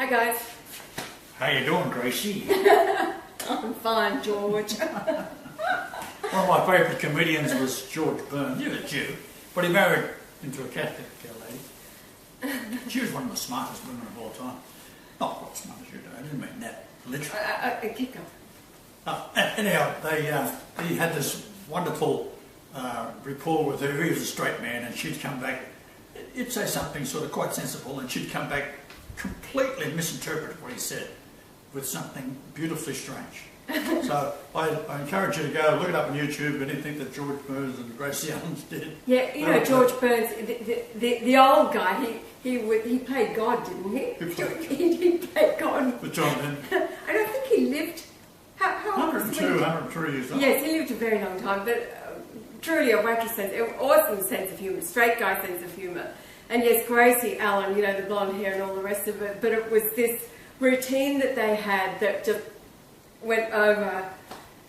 Hi guys. How you doing, Gracie? I'm fine, George. One of my favourite comedians was George Burns. He was a Jew, but he married into a Catholic lady. She was one of the smartest women of all time. Not quite smart as you do, I didn't mean that literally. Keep going. Anyhow, he had this wonderful rapport with her. He was a straight man, and she'd come back. He'd say something sort of quite sensible, and she'd come back completely misinterpret what he said with something beautifully strange. So I encourage you to go look it up on YouTube, anything that George Burns and Gracie Allens did. Yeah, you know George Burns, the old guy. He played God, didn't he? He played God. With John Lennon. I don't think he lived. How old was he? 102, 103 years old. Yes, he lived a very long time, but truly a wacky sense, an awesome sense of humour, straight guy sense of humour. And yes, Gracie Allen, you know, the blonde hair and all the rest of it, but it was this routine that they had that just went over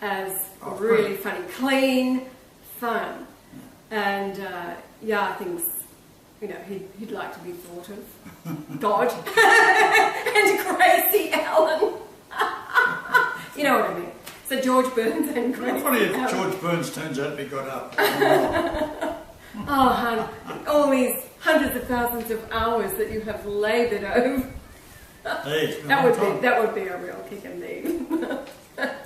as really funny, clean fun. And yeah, I think, you know, he'd like to be thought of. God. And Gracie Allen. You know what I mean. So George Burns and Gracie How funny if Allen. George Burns turns out to be got up. Oh, hon, all these hundreds of thousands of hours that you have laboured over. Hey, That would be a real kick in the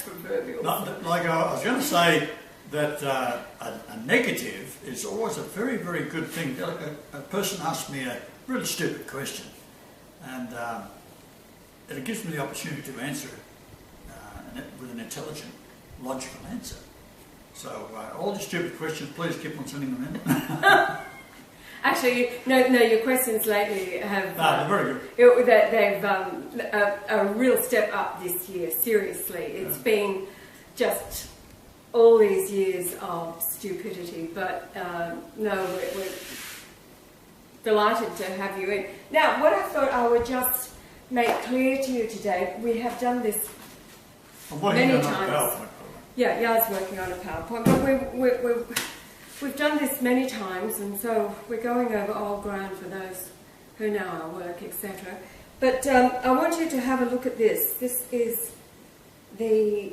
proverbial. Like I was going to say that a negative is always a very, very good thing. A person asked me a really stupid question, and it gives me the opportunity to answer it with an intelligent, logical answer. So all these stupid questions, please keep on sending them in. Actually, no, your questions lately have... they're very good. They've a real step up this year, seriously. It's been just all these years of stupidity, but no, we're delighted to have you in. Now, what I thought I would just make clear to you today, we have done this many times. Yeah, Ya's working on a PowerPoint, but we've done this many times, and so we're going over old ground for those who know our work, etc. But I want you to have a look at this. This is the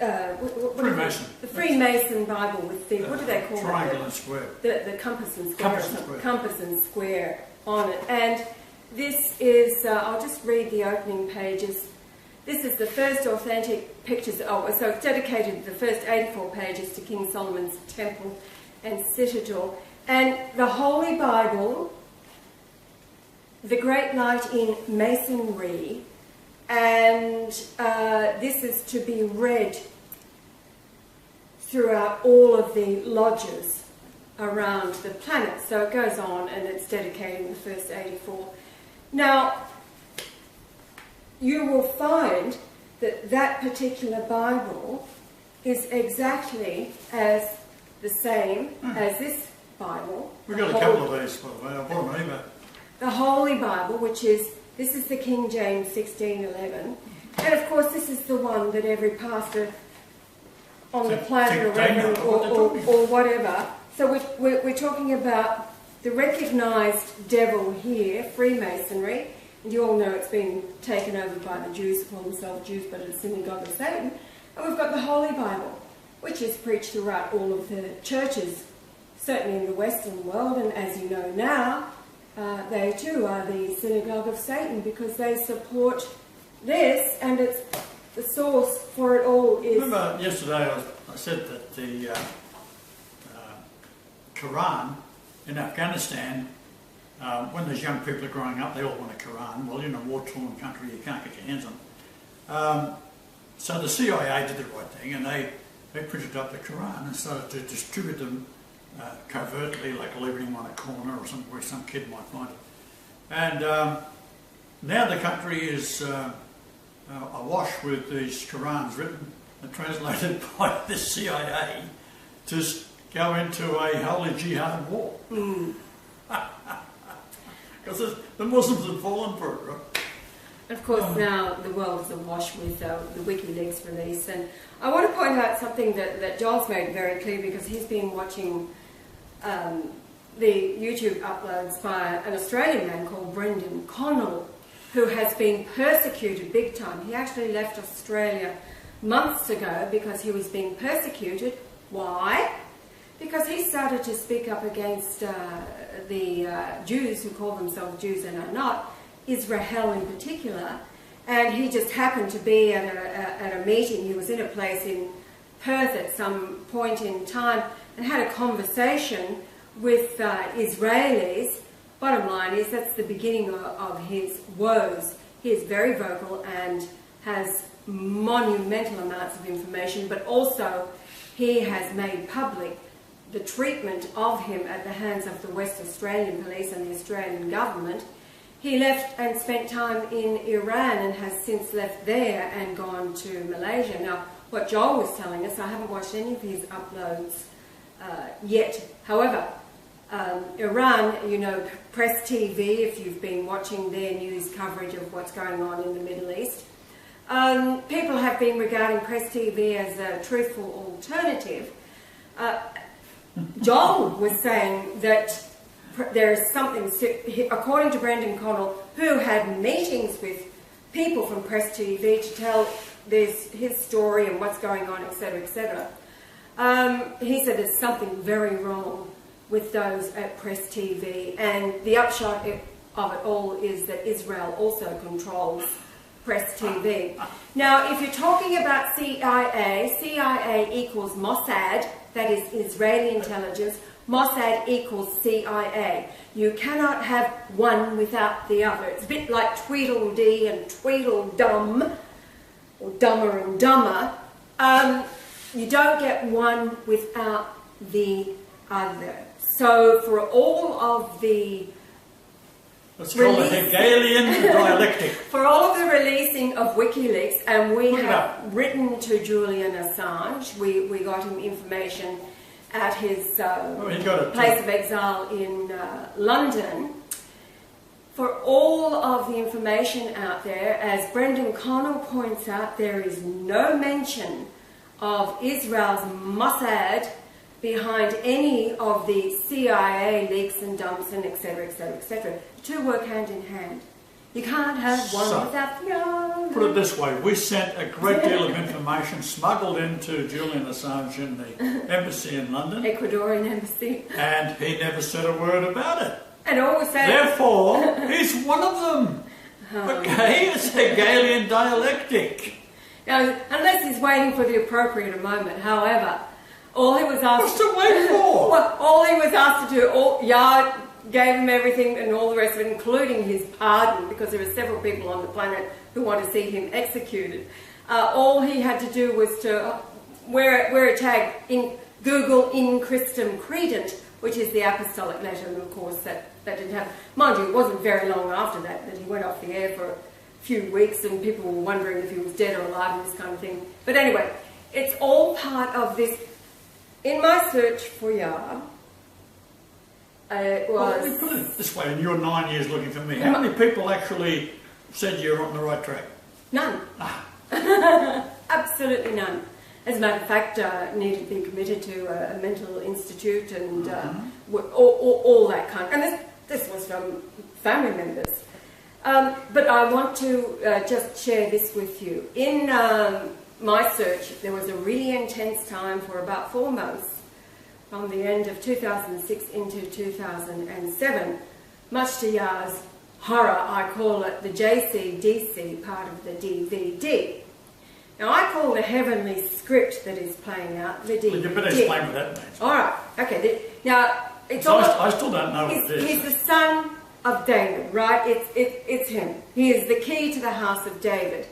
Freemason. The Freemason Bible with the, what do they call it? Triangle and square. The compass and square. Compass and square on it. And this is, I'll just read the opening pages. This is the first authentic pictures, so it's dedicated, the first 84 pages to King Solomon's temple and citadel. And the Holy Bible, the great light in masonry, and this is to be read throughout all of the lodges around the planet. So it goes on, and it's dedicating the first 84. Now, you will find that that particular Bible is exactly as the same as this Bible. We've got a couple of these, by the way. I bought them anyway. The Holy Bible, which is, this is the King James 1611. And of course, this is the one that every pastor on the planet or whatever. So we're talking about the recognised devil here, Freemasonry. And you all know it's been taken over by the Jews, who call themselves Jews, but it's the synagogue of Satan. And we've got the Holy Bible, which is preached throughout all of the churches, certainly in the Western world. And as you know now, they too are the synagogue of Satan, because they support this, and it's the source for it all is... Remember yesterday I said that the Quran in Afghanistan, when those young people are growing up, they all want a Quran. Well, in a war-torn country, you can't get your hands on it. So the CIA did the right thing, and they printed up the Quran and started to distribute them covertly, like leaving them on a corner or somewhere some kid might find it. And now the country is awash with these Qurans written and translated by the CIA to go into a holy jihad war. Because the Muslims have fallen for it, right? Of course, now the world is awash with the WikiLeaks release. And I want to point out something that Joel's made very clear, because he's been watching the YouTube uploads by an Australian man called Brendan Connell. who has been persecuted big time. He actually left Australia months ago because he was being persecuted. Why? Because he started to speak up against the Jews who call themselves Jews and are not, Israel in particular, and he just happened to be at a meeting. He was in a place in Perth at some point in time and had a conversation with Israelis. Bottom line is that's the beginning of his woes. He is very vocal and has monumental amounts of information, but also he has made public the treatment of him at the hands of the West Australian police and the Australian government. He left and spent time in Iran and has since left there and gone to Malaysia. Now, what Joel was telling us, I haven't watched any of his uploads yet. However, Iran, you know, Press TV, if you've been watching their news coverage of what's going on in the Middle East, people have been regarding Press TV as a truthful alternative. Joel was saying that there is something, according to Brendan Connell, who had meetings with people from Press TV to tell his story and what's going on, etc., etc. He said there's something very wrong with those at Press TV, and the upshot of it all is that Israel also controls Press TV. Now, if you're talking about CIA, CIA equals Mossad, that is Israeli intelligence. Mossad equals CIA. You cannot have one without the other. It's a bit like Tweedledee and Tweedledum, or Dumber and Dumber. You don't get one without the other. So for all of the let's call it Hegelian dialectic. For all of the releasing of WikiLeaks, and we have written to Julian Assange, we got him information at his place of exile in London. For all of the information out there, as Brendan Connell points out, there is no mention of Israel's Mossad behind any of the CIA leaks and dumps and etc., etc., etc. The two work hand in hand. You can't have one without the other. Put it this way, we sent a great deal of information smuggled into Julian Assange in the embassy in London. Ecuadorian embassy. And he never said a word about it. And always said... Therefore, he's one of them. Okay, it's Hegelian dialectic. Now, unless he's waiting for the appropriate moment, however, all he was asked... What's to wait for? Well, all he was asked to do, Yard gave him everything and all the rest of it, including his pardon, because there are several people on the planet who want to see him executed. All he had to do was to wear a tag in Google in Christum Credent, which is the apostolic letter, and of course that didn't happen. Mind you, it wasn't very long after that he went off the air for a few weeks and people were wondering if he was dead or alive and this kind of thing. But anyway, it's all part of this. In my search for Yah, it was... Well, let me put it this way, and you're 9 years looking for me. How many people actually said you're on the right track? None. Absolutely none. As a matter of fact, needed to be committed to a mental institute and all that kind of... And this was from family members. But I want to just share this with you. In my search, there was a really intense time for about 4 months, from the end of 2006 into 2007. Much to Yah's horror, I call it the JCDC part of the DVD. Now, I call the heavenly script that is playing out the DVD. Well, you better explain what that means. All right, okay. Now, it's so all... I still don't know what it is. He's the son of David, right? It's him. He is the key to the house of David.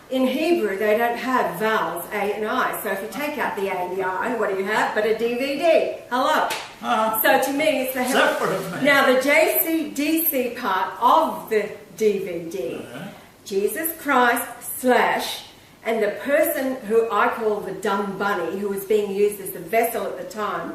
In Hebrew, they don't have vowels, A and I. So if you take out the A and the I, what do you have? But a DVD. Hello. So to me, it's the heaven. Now, the JCDC part of the DVD, Jesus Christ / and the person who I call the dumb bunny, who was being used as the vessel at the time,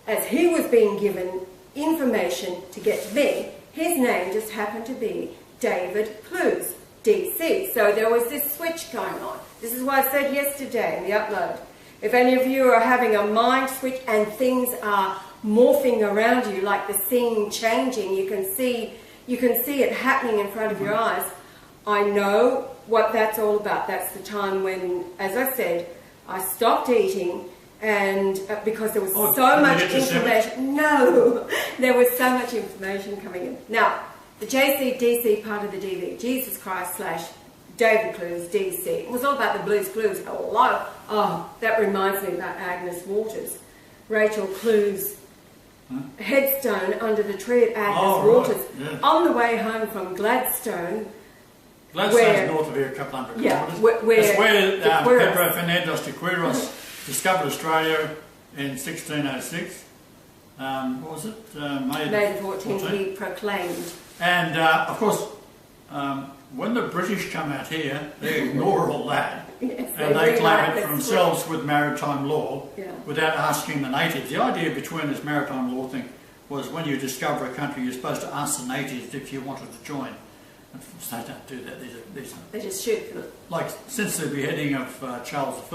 as he was being given information to get to me, his name just happened to be David Clues, DC. So there was this switch going on. This is what I said yesterday in the upload. If any of you are having a mind switch and things are morphing around you, like the scene changing, you can see it happening in front of your eyes. I know what that's all about. That's the time when, as I said, I stopped eating, and because there was so much information. No, there was so much information coming in. Now, the JCDC part of the DV, Jesus Christ / David Clues, DC. It was all about the Blues Clues. Oh, that reminds me about Agnes Waters. Rachel Clues' headstone under the tree at Agnes Waters. Right. Yeah. On the way home from Gladstone. Gladstone's north of here, a couple hundred kilometres. It's where Pedro Fernandez de Quiros discovered Australia in 1606. What was it? May the 14th, he proclaimed. And, of course, when the British come out here, they ignore all that. Yes, and they claim it for themselves with maritime law without asking the natives. The idea between this maritime law thing was when you discover a country, you're supposed to ask the natives if you wanted to join. They don't do that. They just shoot for it. Like, since the beheading of Charles I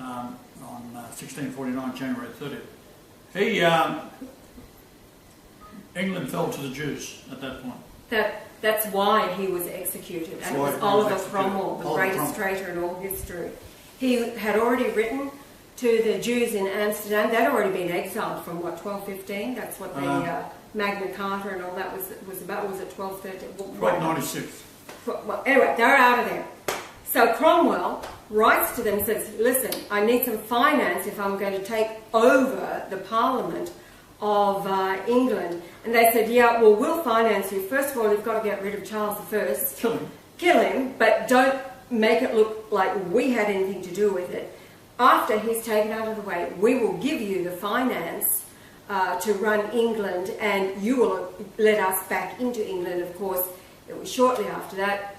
on 1649, January 30th, England fell to the Jews at that point. That's why he was executed. And it was Oliver Cromwell, the greatest traitor in all history. He had already written to the Jews in Amsterdam. They'd already been exiled from, 1215? That's what the Magna Carta and all that was about. Was it 1213? 1296. Well, anyway, they're out of there. So Cromwell writes to them and says, listen, I need some finance if I'm going to take over the Parliament of England. And they said, yeah, well, we'll finance you. First of all, you've got to get rid of Charles I. Kill him, but don't make it look like we had anything to do with it. After he's taken out of the way, we will give you the finance to run England, and you will let us back into England. Of course, it was shortly after that,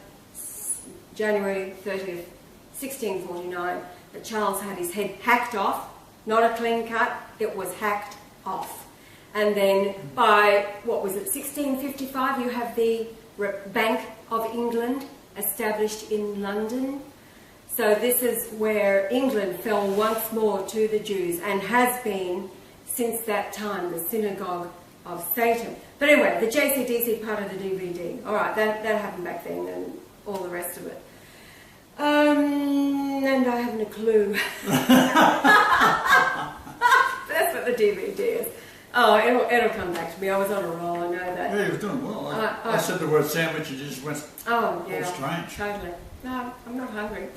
January 30th, 1649, that Charles had his head hacked off. Not a clean cut, it was hacked off. And then by, 1655, you have the Bank of England established in London. So this is where England fell once more to the Jews, and has been since that time, the synagogue of Satan. But anyway, the JCDC part of the DVD. All right, that happened back then, and all the rest of it. And I haven't a clue. That's what the DVD is. Oh, it'll come back to me. I was on a roll, I know that. Yeah, you were doing well. I said the word sandwich and you just went all strange. Totally. No, I'm not hungry.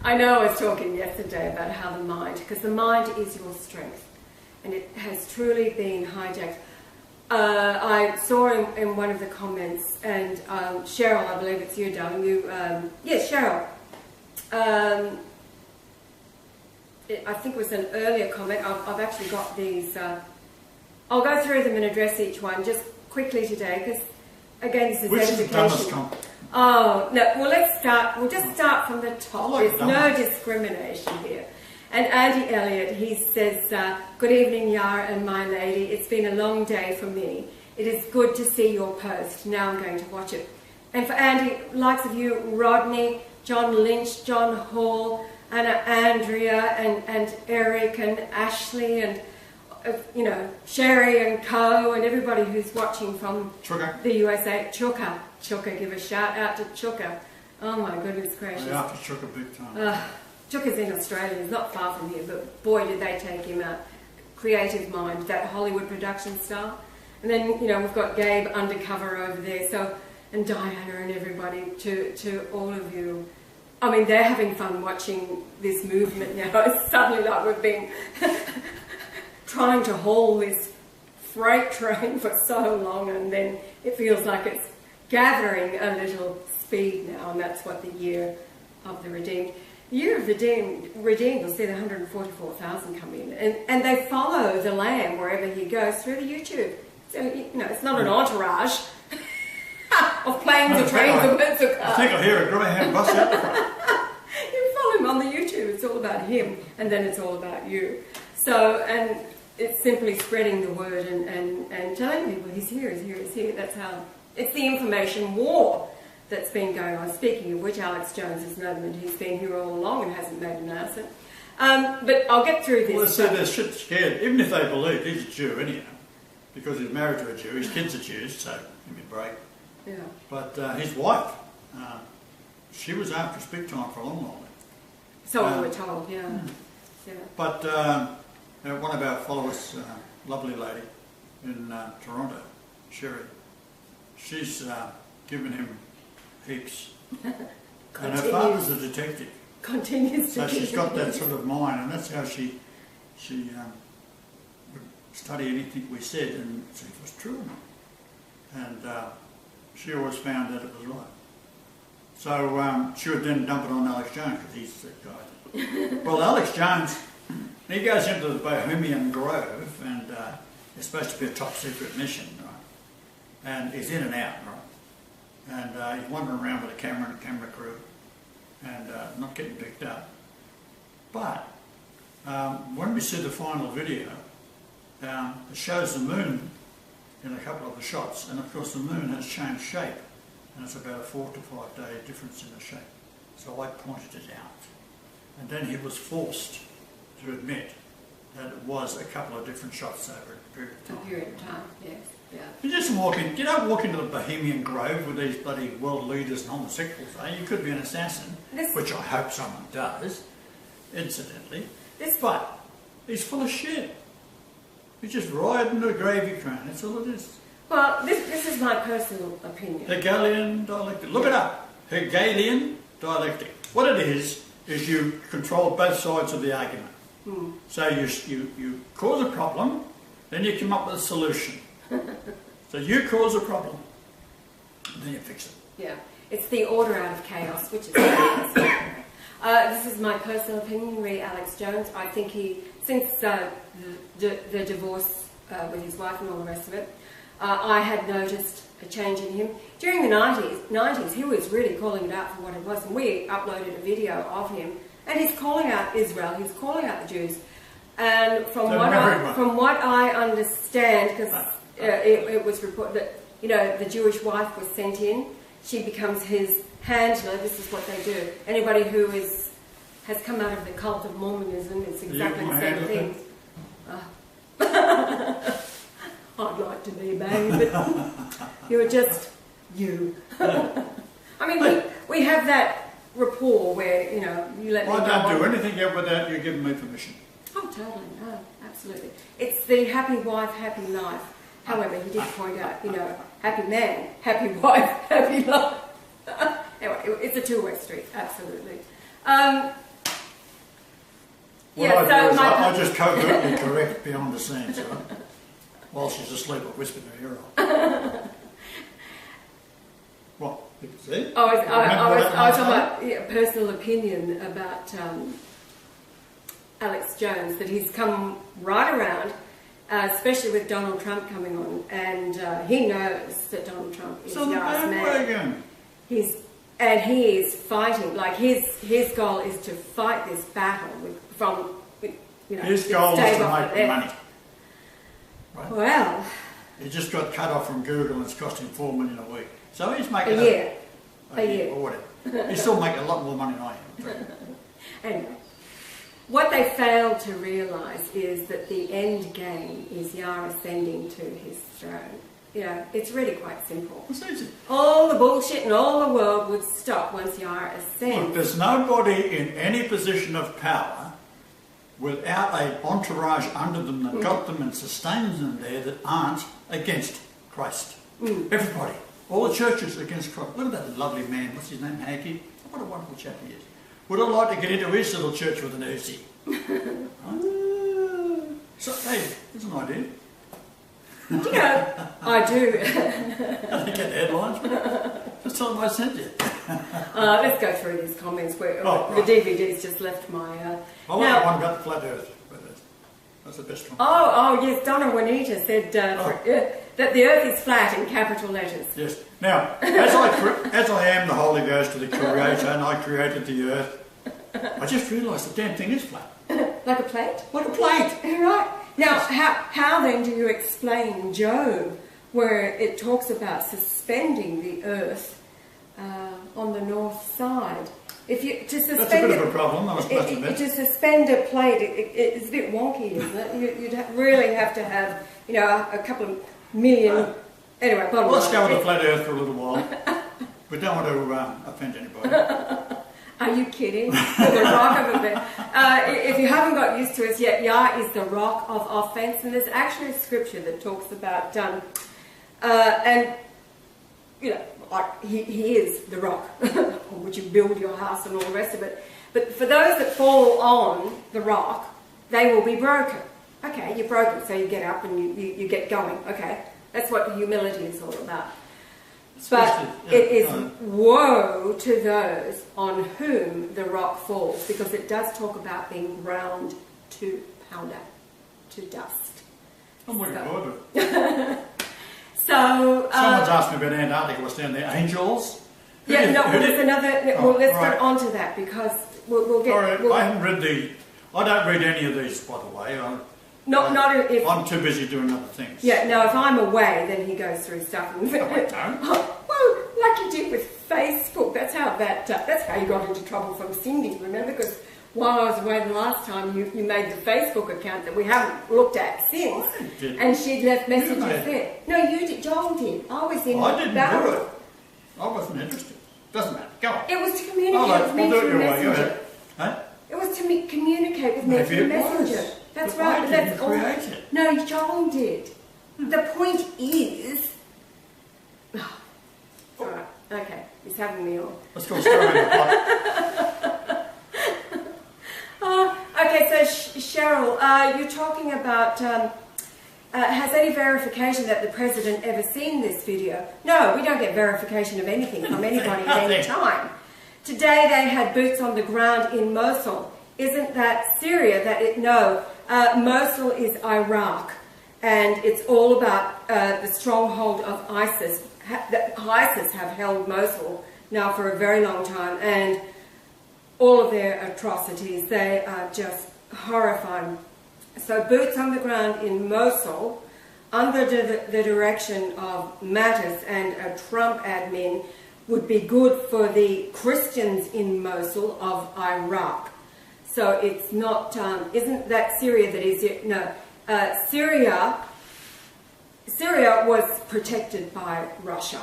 I know I was talking yesterday about how the mind, because the mind is your strength, and it has truly been hijacked. I saw in one of the comments, and Cheryl, I believe it's you, darling, yes, Cheryl, I think it was an earlier comment. I've actually got these, I'll go through them and address each one just quickly today, because again, this is edification. Oh, no, well, we'll just start from the top. There's no discrimination here. And Andy Elliott, he says, good evening, Yara and my lady. It's been a long day for me. It is good to see your post. Now I'm going to watch it. And for Andy, likes of you, Rodney, John Lynch, John Hall, Anna Andrea, and Eric, and Ashley, and Sherry and Co, and everybody who's watching from the USA. Chuka, give a shout out to Chuka. Oh my goodness gracious. Yeah, after Chuka big time. Chuka's in Australia, he's not far from here, but boy did they take him out. Creative mind, that Hollywood production style. And then, we've got Gabe undercover over there, so, and Diana and everybody, to all of you. I mean, they're having fun watching this movement now. It's suddenly like we've been trying to haul this freight train for so long, and then it feels like it's gathering a little speed now, and that's what the year of the redeemed. The year of the redeemed will see the 144,000 come in, and they follow the Lamb wherever he goes through the YouTube. So, it's not an entourage of planes or trains or birds or cars. I think I hear a Greyhound bus out the front. You follow him on the YouTube, it's all about him, and then it's all about you. So, and it's simply spreading the word and telling people he's here, he's here, he's here. That's how, it's the information war that's been going on. Speaking of which, Alex Jones is known that he's been here all along and hasn't made an answer. But I'll get through this. Well, so they're shit scared, even if they believe he's a Jew anyhow. because he's married to a Jew. His kids are Jews, so give me a break. Yeah. But his wife, she was after his big time for a long while. So we were told, yeah. Yeah. But one of our followers, lovely lady in Toronto, Sherry, she's given him heaps. And her father's a detective. Continues to So she's got that sort of mind, and that's how she would study anything we said and see if it was true or not. And she always found that it was right. So she would then dump it on Alex Jones, because he's the guy. Well, Alex Jones, he goes into the Bohemian Grove, and it's supposed to be a top secret mission, right? And he's in and out, right? And he's wandering around with a camera and a camera crew, and not getting picked up. But when we see the final video, it shows the moon in a couple of the shots, and of course the moon has changed shape, and it's about a 4 to 5 day difference in the shape. So I pointed it out, and then he was forced to admit that it was a couple of different shots over a period of time. A period of time, yes, yeah. You just walk in, you don't walk into the Bohemian Grove with these bloody world leaders and homosexuals, eh? You could be an assassin, which I hope someone does, incidentally. But he's full of shit. He's just riding the gravy train, that's all it is. Well, this is my personal opinion. Hegelian dialectic. Look it up. Hegelian dialectic. What it is you control both sides of the argument. So you cause a problem, then you come up with a solution. So you cause a problem, and then you fix it. Yeah, it's the order out of chaos, which is chaos. This is my personal opinion, re Alex Jones. I think he, since the divorce with his wife and all the rest of it, I had noticed a change in him. During the 90s, he was really calling it out for what it was, and we uploaded a video of him, and he's calling out Israel, he's calling out the Jews. And from what I understand, because it was reported that, you know, the Jewish wife was sent in, she becomes his handler. This is what they do. Anybody who has come out of the cult of Mormonism, it's exactly the same thing. I'd like to be, babe, but you're just you. I mean, we have that rapport where, you know, you let me go. I don't do anything yet without you giving me permission. Oh, totally, no, absolutely. It's the happy wife, happy life. However, he did point out, you know, happy man, happy wife, happy life. Anyway, it's a two-way street, absolutely. I just covertly correct beyond the scenes, right? While she's asleep, I whisper in her ear. What? You can see? I was talking about personal opinion about Alex Jones, that he's come right around, especially with Donald Trump coming on, and he knows that Donald Trump is Yara's man. He is fighting, like his goal is to fight this battle his goal is to make money. Right? Well, he just got cut off from Google and it's costing $4 million a week. So he's making a year or whatever. He's still making a lot more money than I am. Anyway, what they fail to realise is that the end game is Yara ascending to his throne. You know, it's really quite simple. It's easy. All the bullshit in all the world would stop once Yara ascends. Look, there's nobody in any position of power without an entourage under them that got them and sustains them there that aren't against Christ. Everybody. All the churches against Christ. Look at that lovely man. What's his name? Hagee. What a wonderful chap he is. Would I like to get into his little church with an Uzi? So, hey, there's an idea. You know, I do. I think get headlines. Just tell them I sent you. Let's go through these comments where the DVD's just left my... I like the one about the flat earth. That's the best one. Oh, yes, Donna Juanita said that the earth is flat in capital letters. Yes. Now, as I am the Holy Ghost of the Creator and I created the earth, I just realised the damn thing is flat. Like a plate? Like a plate. Right. Now, how then do you explain Job, where it talks about suspending the earth on the north side? That's a bit of a problem, I must admit. To suspend a plate, it's a bit wonky, isn't it? You'd really have to have you know, a couple of million. Anyway, bottom Well, let's line. go with the flat earth for a little while. We don't want to offend anybody. Are you kidding? The rock of offense. If you haven't got used to it yet, Yah is the rock of offense, and there's actually a scripture that talks about and you know, like he is the rock on which you build your house and all the rest of it. But for those that fall on the rock, they will be broken. Okay, you're broken, so you get up and you get going. Okay, that's what humility is all about. But it is woe to those on whom the rock falls, because it does talk about being ground to powder, to dust. I'm looking forward to it. So Someone's asked me about Antarctica. What's down there? Angels? yeah, no, well, there's another. Oh, Well, let's right. get onto that because we'll get. All right, we'll- I haven't read the. I don't read any of these, by the way. not if. I'm too busy doing other things. Yeah, no, if I'm away, then he goes through stuff. And, No, I don't. well, like you did with Facebook. That's how you got into trouble from Cindy. Remember, because while I was away the last time, you made the Facebook account that we haven't looked at since, I didn't. and she'd left messages You made it. there. No, you did. Joel did. I was in. I didn't that. do it. I wasn't interested. Doesn't matter. Go on. It was to communicate All right, with me we'll do it through your way. Go Messenger. ahead. Huh? It was to communicate with me Maybe through it Messenger. was. That's But right. I But didn't that's all. create it. No, Joel did. The point is. All right. Okay. He's having me on. Let's go straight in the pot. Okay. So Cheryl, you're talking about. Has any verification that the president ever seen this video? No, we don't get verification of anything from anybody at any time. Today they had boots on the ground in Mosul. Isn't that Syria? No, Mosul is Iraq, and it's all about the stronghold of ISIS. ISIS have held Mosul now for a very long time, and all of their atrocities, they are just horrifying. So boots on the ground in Mosul, under the direction of Mattis and a Trump admin, would be good for the Christians in Mosul of Iraq. So it's not, isn't that Syria that is it? No. Syria was protected by Russia.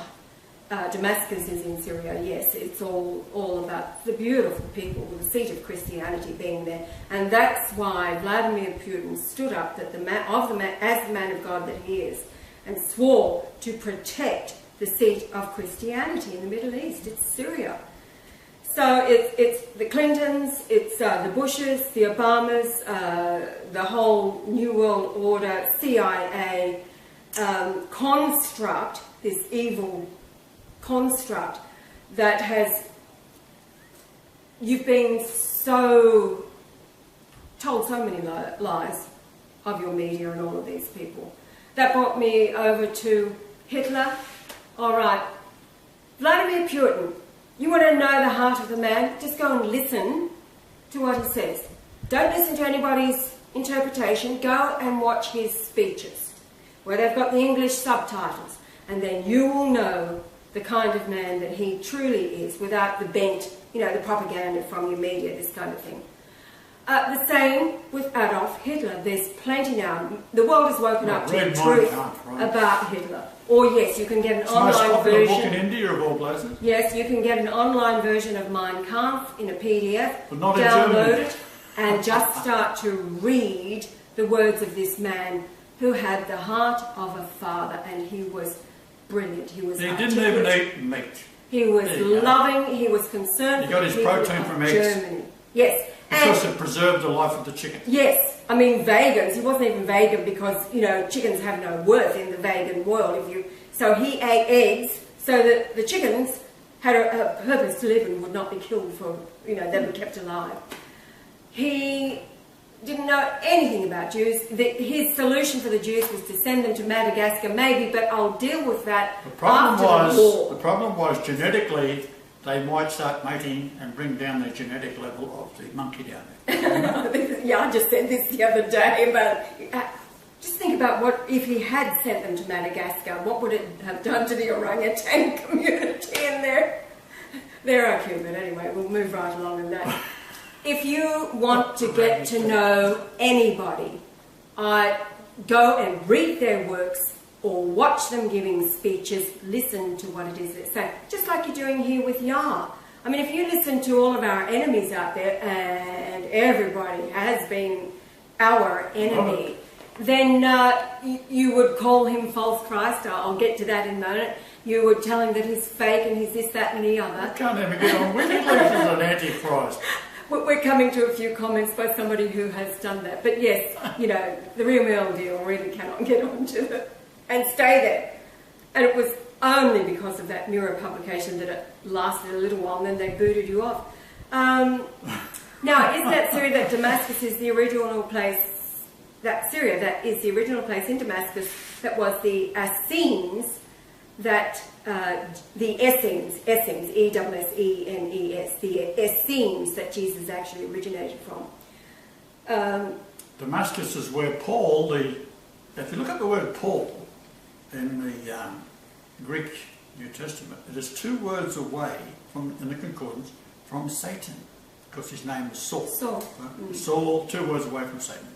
Damascus is in Syria, yes. It's all about the beautiful people, the seat of Christianity being there. And that's why Vladimir Putin stood up as the man of God that he is, and swore to protect the seat of Christianity in the Middle East. It's Syria. So it's the Clintons, it's the Bushes, the Obamas, the whole New World Order, CIA construct, this evil construct that has, you've been told so many lies of your media and all of these people. That brought me over to Hitler. All right, Vladimir Putin, you want to know the heart of the man? Just go and listen to what he says. Don't listen to anybody's interpretation. Go and watch his speeches, where they've got the English subtitles, and then you will know the kind of man that he truly is, without the bent, the propaganda from your media, this kind of thing. The same with Adolf Hitler. There's plenty now. The world has woken up to the truth about Hitler. Or yes, you can get an online Most popular book version. in India, of all places. Yes, you can get an online version of Mein Kampf in a PDF, But not in download Germany. it, and just start to read the words of this man who had the heart of a father, and he was brilliant. He was He didn't even articulate. eat meat. He was There you go. loving. He was concerned. He got for his the people protein of from eggs. Germany. Yes, Because and it preserved the life of the chicken. yes, I mean vegans. He wasn't even vegan because chickens have no worth in the vegan world. So he ate eggs so that the chickens had a purpose to live and would not be killed for they were kept alive. He didn't know anything about Jews. His solution for the Jews was to send them to Madagascar, maybe, but I'll deal with that after the war. The problem was genetically they might start mating and bring down the genetic level of the monkey down there. Yeah, I just said this the other day, but just think about what if he had sent them to Madagascar. What would it have done to the orangutan community in there? They're okay, but anyway, we'll move right along in that. If you want to get to know anybody, go and read their works or watch them giving speeches, listen to what it is they say. Just like you're doing here with Yah. I mean, if you listen to all of our enemies out there, and everybody has been our enemy, then you would call him false Christ. I'll get to that in a moment. You would tell him that he's fake and he's this, that and the other. I can't even get on with it. He's an antichrist. We're coming to a few comments by somebody who has done that. But yes, you know, the real deal really cannot get onto it and stay there. And it was only because of that Mirror publication that it lasted a little while and then they booted you off. Now, is that Syria that Damascus is the original place, that Syria that is the original place in Damascus that was the Essenes, that the Essenes, E-S-S-E-N-E-S, the Essenes that Jesus actually originated from. Damascus is where Paul, if you look at the word Paul in the Greek New Testament, it is 2 words away in the concordance from Satan, because his name was Saul. Saul, 2 words away from Satan.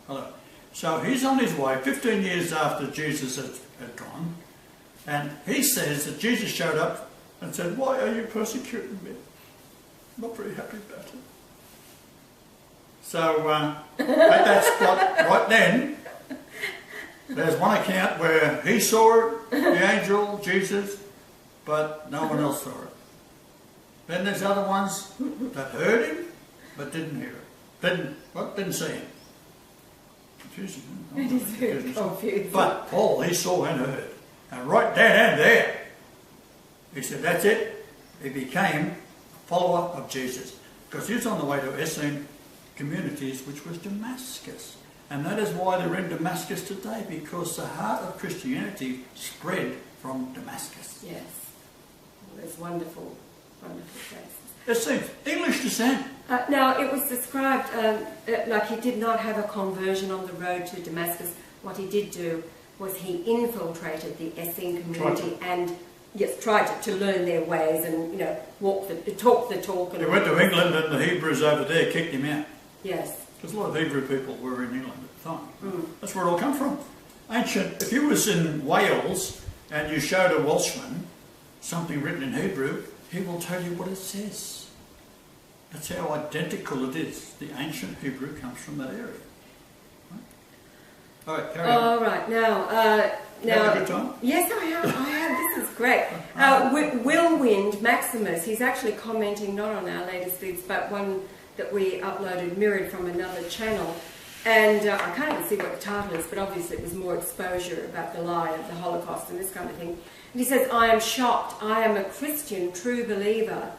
Hello. So he's on his way 15 years after Jesus had gone, and he says that Jesus showed up and said, "Why are you persecuting me? I'm not very happy about it." So at that spot, right then, there's one account where he saw it, the angel, Jesus, but no one else saw it. Then there's other ones that heard him, but didn't hear it. Didn't see him. Confusing. It is very confusing. But Paul, he saw and heard. And right then and there, he said, that's it. He became a follower of Jesus. Because he was on the way to Essene communities, which was Damascus. And that is why they're in Damascus today, because the heart of Christianity spread from Damascus. Yes. There's wonderful, wonderful places. Essenes, English descent. Now, it was described like he did not have a conversion on the road to Damascus. What he did do was he infiltrated the Essene community and tried to learn their ways and, you know, talk the talk. And he went to England and the Hebrews over there kicked him out. Yes. Because a lot of Hebrew people were in England at the time. That's where it all come from. Ancient, if you was in Wales and you showed a Welshman something written in Hebrew, he will tell you what it says. That's how identical it is. The ancient Hebrew comes from that area. All right, carry on. All right, now... You had a good time? Yes, I have. This is great. Willwind Maximus, he's actually commenting not on our latest vids, but one that we uploaded mirrored from another channel. And I can't even see what the title is, but obviously it was more exposure about the lie of the Holocaust and this kind of thing. And he says, "I am shocked. I am a Christian, true believer,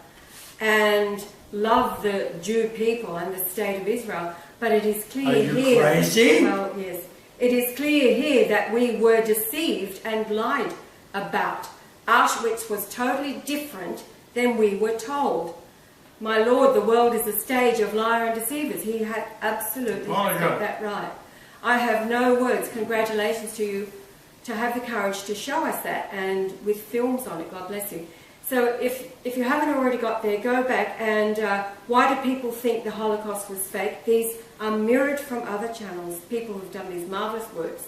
and love the Jew people and the state of Israel. But it is clear here..." Are you crazy? Well, yes. "It is clear here that we were deceived and lied about. Auschwitz was totally different than we were told. My Lord, the world is a stage of liar and deceivers." He had absolutely got that right. "I have no words. Congratulations to you to have the courage to show us that, and with films on it. God bless you." So if you haven't already got there, go back and why do people think the Holocaust was fake? These are mirrored from other channels, people who've done these marvellous works.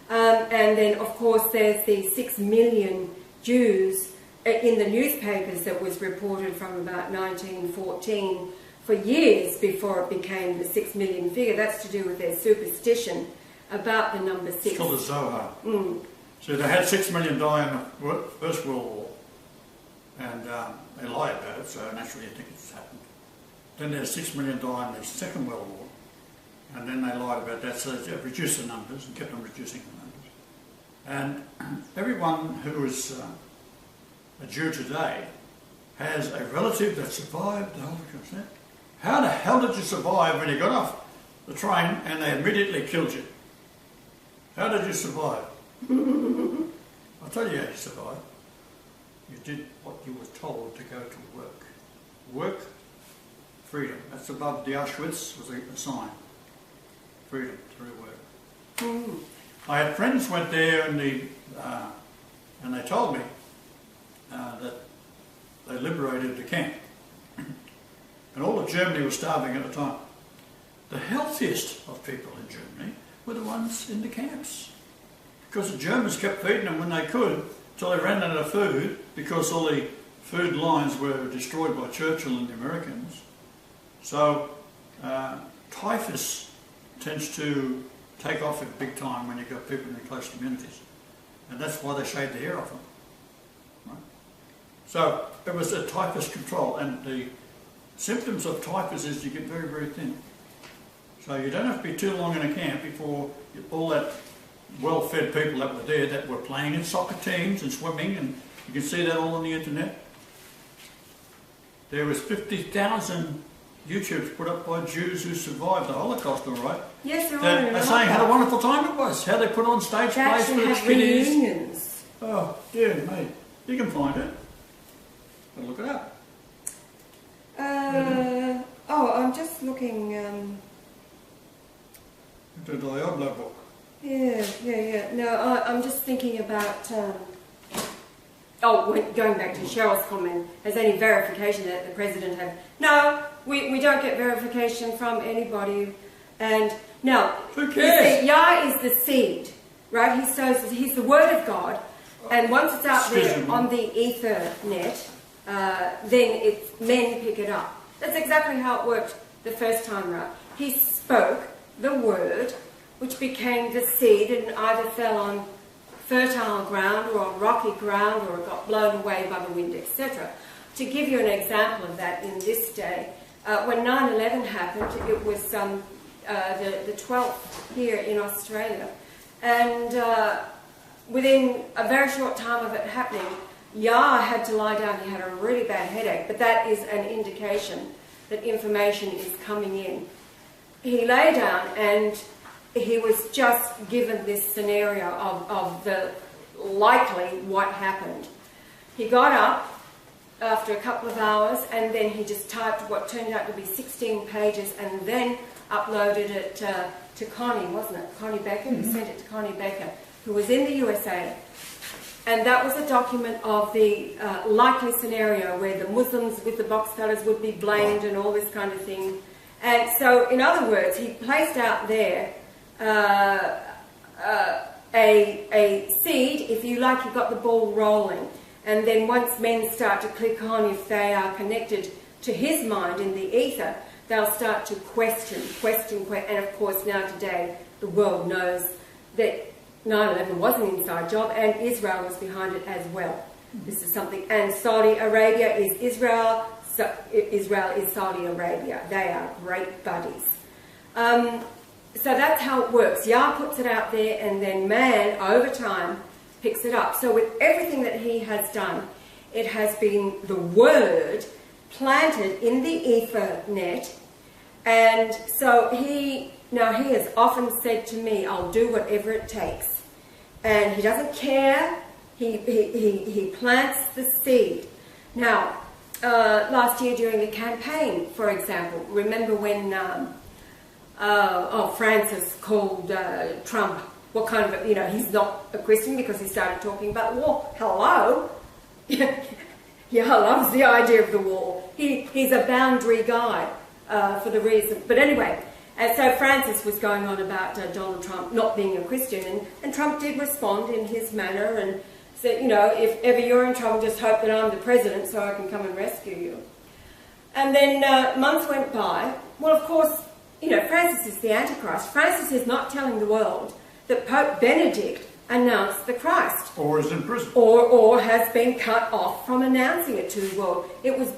And then, of course, there's the 6 million Jews in the newspapers that was reported from about 1914 for years before it became the 6 million figure. That's to do with their superstition about the number 6. It's called the Zohar. So they had 6 million die in the First World War. And they lie about it, so naturally you think it's happened. Then there's 6 million die in the Second World War. And then they lied about that, so they reduced the numbers and kept on reducing the numbers. And everyone who is a Jew today has a relative that survived the Holocaust. How the hell did you survive when you got off the train and they immediately killed you? How did you survive? I'll tell you how you survived. You did what you were told to go to work. Work, freedom. That's above the Auschwitz was a sign. Freedom through work. I had friends went there and they told me that they liberated the camp. And all of Germany was starving at the time. The healthiest of people in Germany were the ones in the camps. Because the Germans kept feeding them when they could, till they ran out of food, because all the food lines were destroyed by Churchill and the Americans. So typhus tends to take off at big time when you've got people in close communities. And that's why they shave the hair off them. Right? So it was a typhus control, and the symptoms of typhus is you get very, very thin. So you don't have to be too long in a camp before all that well-fed people that were there, that were playing in soccer teams and swimming, and you can see that all on the internet. There was 50,000 YouTubes put up by Jews who survived the Holocaust, all right? Yes, they're They're saying how a wonderful time it was, how they put on stage plays for the kiddies. Reunions. Oh, dear me. You can find it. But look it up. I'm just looking. The Diablo book. Yeah. No, I'm just thinking about. Going back to Cheryl's comment, has any verification that the president had? No, we don't get verification from anybody. And now, who cares? Yah is the seed, right? He's the word of God, and once it's out there on the Ethernet, then men pick it up. That's exactly how it worked the first time round. He spoke the word, which became the seed, and either fell on fertile ground or on rocky ground, or it got blown away by the wind, etc. To give you an example of that in this day, when 9/11 happened, it was the 12th here in Australia, and within a very short time of it happening, Yah had to lie down. He had a really bad headache, but that is an indication that information is coming in. He lay down and he was just given this scenario of the likely what happened. He got up after a couple of hours, and then he just typed what turned out to be 16 pages, and then uploaded it to Connie, wasn't it? Connie Becker. He sent it to Connie Becker, who was in the USA. And that was a document of the likely scenario where the Muslims with the box cutters would be blamed and all this kind of thing. And so, in other words, he placed out there a seed, if you like. You got the ball rolling, and then once men start to click on, if they are connected to his mind in the ether, they'll start to question, and of course now today the world knows that 9/11 was an inside job, and Israel was behind it as well. This is something, and Saudi Arabia is Israel, so Israel is Saudi Arabia. They are great buddies. So that's how it works. Yah puts it out there, and then man, over time, picks it up. So with everything that he has done, it has been the word planted in the Ethernet. And so he has often said to me, I'll do whatever it takes. And he doesn't care. He plants the seed. Now, last year during the campaign, for example, remember when Francis called Trump, what kind of, he's not a Christian because he started talking about war. Hello? Yah loves the idea of the war. He's a boundary guy for the reason. But anyway, and so Francis was going on about Donald Trump not being a Christian, and Trump did respond in his manner and said, if ever you're in trouble, just hope that I'm the president so I can come and rescue you. And then months went by. Well, of course, Francis is the Antichrist. Francis is not telling the world that Pope Benedict announced the Christ. Or is in prison. Or has been cut off from announcing it to the world. It was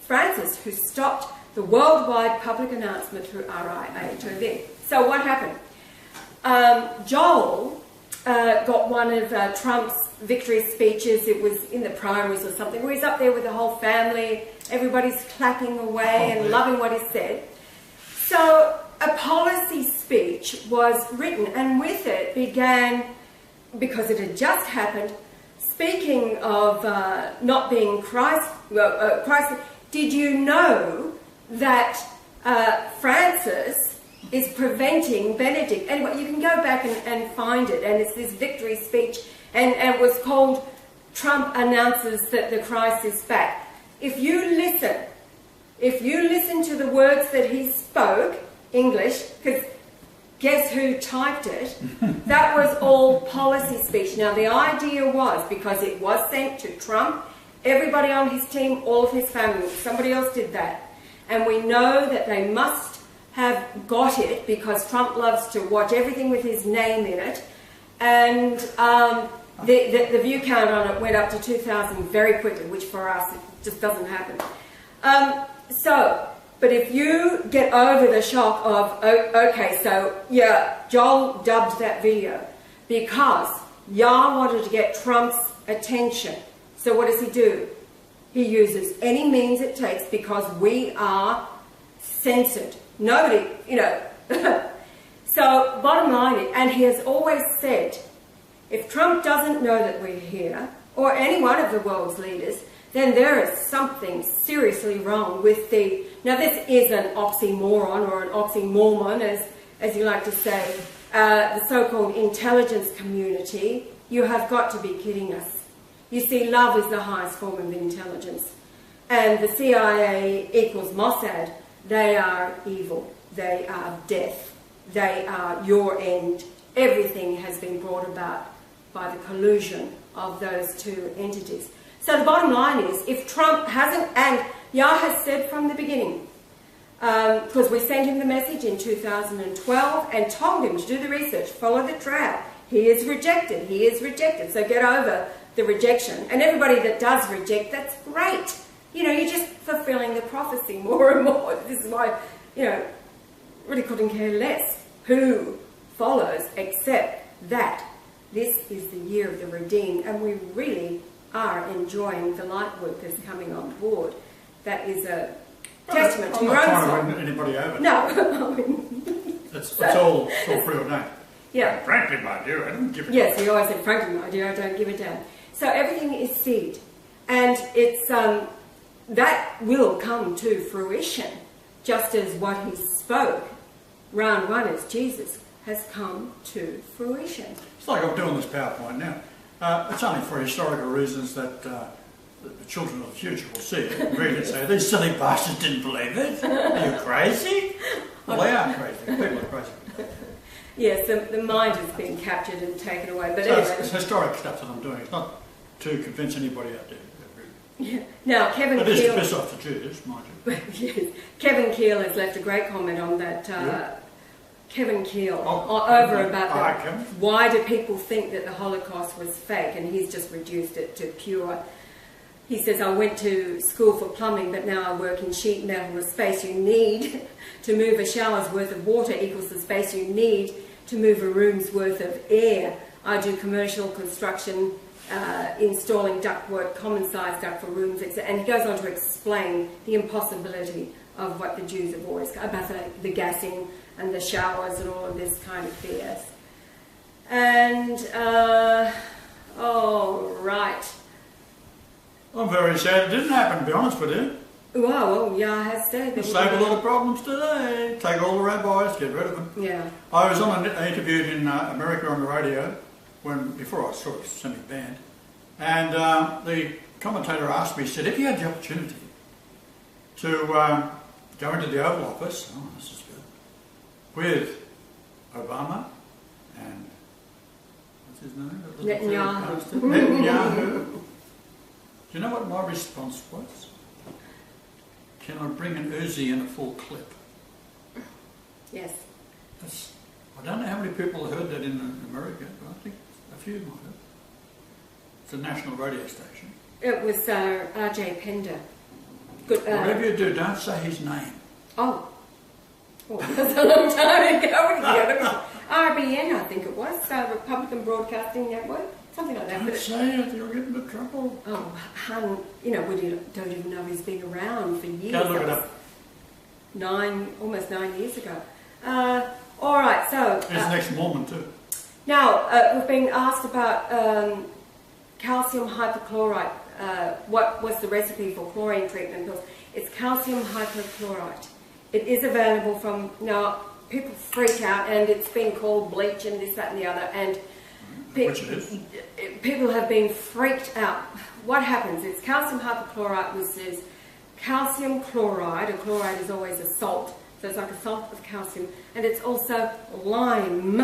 Francis who stopped the worldwide public announcement through RIHOV. So what happened? Joel got one of Trump's victory speeches. It was in the primaries or something, where he's up there with the whole family. Everybody's clapping away and loving what he said. So a policy speech was written, and with it began, because it had just happened, speaking of not being Christ. Did you know that Francis is preventing Benedict? Anyway, you can go back and find it, and it's this victory speech, and it was called Trump Announces That the Christ is Back. If you listen to the words that he spoke, English, because Guess who typed it? That was all policy speech. Now, the idea was, because it was sent to Trump, everybody on his team, all of his family, somebody else did that. And we know that they must have got it because Trump loves to watch everything with his name in it. And the view count on it went up to 2,000 very quickly, which for us, it just doesn't happen. But if you get over the shock of, okay, so yeah, Joel dubbed that video because Yah wanted to get Trump's attention. So what does he do? He uses any means it takes because we are censored. Nobody, you know. So bottom line is, and he has always said, if Trump doesn't know that we're here, or any one of the world's leaders, then there is something seriously wrong with the... Now this is an oxymoron, or an oxymormon, as you like to say, the so-called intelligence community. You have got to be kidding us. You see, love is the highest form of intelligence. And the CIA equals Mossad. They are evil. They are death. They are your end. Everything has been brought about by the collusion of those two entities. So the bottom line is, if Trump hasn't, and Yah has said from the beginning, because we sent him the message in 2012 and told him to do the research, follow the trail. He is rejected. He is rejected. So get over the rejection. And everybody that does reject, that's great. You know, you're just fulfilling the prophecy more and more. This is why, you know, really couldn't care less who follows, except that this is the year of the redeemed, and we really are enjoying the light workers coming on board. That is a testament to your own soul. I'm not trying to win anybody over. No. It's all preordained. Yeah. Frankly, my dear, I don't give a damn. Yes, he always said, frankly, my dear, I don't give a damn. So everything is seed. And it's that will come to fruition, just as what he spoke, round one as Jesus, has come to fruition. It's like I'm doing this PowerPoint now. It's only for historical reasons that the children of the future will see it and read it and say, these silly bastards didn't believe it. Are you crazy? Well, they are crazy. People are crazy. Yes, the mind has been captured and taken away. But so anyway, it's historic stuff that I'm doing. It's not to convince anybody out there. Yeah. Now, Kevin But Keel... it is to piss off the Jews, mind you. Yes. Kevin Keel has left a great comment on that. Kevin Keel, Kevin. about why do people think that the Holocaust was fake, and he's just reduced it to pure. He says, I went to school for plumbing, but now I work in sheet metal. The space you need to move a shower's worth of water equals the space you need to move a room's worth of air. I do commercial construction, installing ductwork, common size duct for rooms, etc. And he goes on to explain the impossibility of what the Jews have always, about the gassing and the showers and all of this kind of BS. And, oh, right. I'm very sad it didn't happen, to be honest with you. Well, Yah has said that. We'll save a lot of problems today. Take all the rabbis, get rid of them. Yeah. I was on an interview in America on the radio before I was sort of semi-banned, and the commentator asked me, he said, if you had the opportunity to go into the Oval Office, oh, this is good, with Obama and, what's his name? Netanyahu. Netanyahu. Do you know what my response was? Can I bring an Uzi in a full clip? Yes. I don't know how many people have heard that in America, but I think a few might have. It's a national radio station. It was R.J. Pender. Good. Whatever you do, don't say his name. Oh, that's a long time ago. RBN, I think it was, Republican Broadcasting Network, something like that. Don't say it, you'll get into trouble. Oh, hun, you know, we don't even know he's been around for years. Go look it up. Almost 9 years ago. All right, so... He's an ex-Mormon too. Now, we've been asked about calcium hypochlorite. What was the recipe for chlorine treatment pills? It's calcium hypochlorite. It is available from... Now, people freak out, and it's been called bleach and this, that and the other, and... Which it is. People have been freaked out. What happens? It's calcium hypochlorite, which is calcium chloride. A chloride is always a salt. So it's like a salt of calcium. And it's also lime,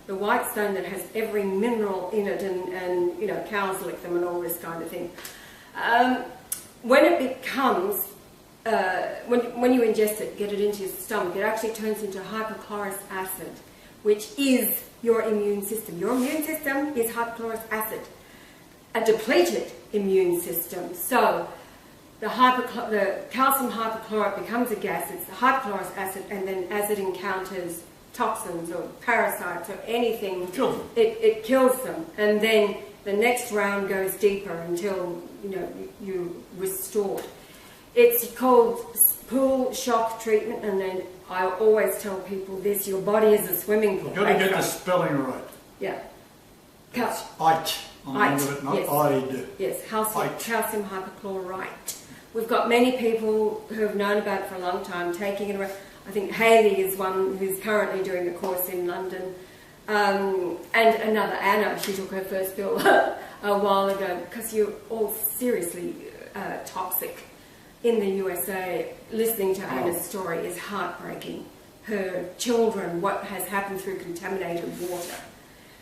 the white stone that has every mineral in it, and you know, cows lick them and all this kind of thing. When it becomes, when you ingest it, get it into your stomach, it actually turns into hypochlorous acid, which is your immune system. Your immune system is hypochlorous acid, a depleted immune system. So the calcium hypochlorite becomes a gas, it's the hypochlorous acid, and then as it encounters toxins or parasites or anything, it kills them. And then the next round goes deeper until, you know, you restore. It's called pool shock treatment, and then I always tell people this: your body is a swimming pool. You've got to get the spelling right. Yeah. It's IT on the end of it, not yes. Id. Yes, calcium hypochlorite. We've got many people who have known about it for a long time, taking it around. I think Hayley is one who's currently doing a course in London. And another, Anna, she took her first pill a while ago, because you're all seriously toxic. In the USA, listening to Anna's story is heartbreaking. Her children, what has happened through contaminated water.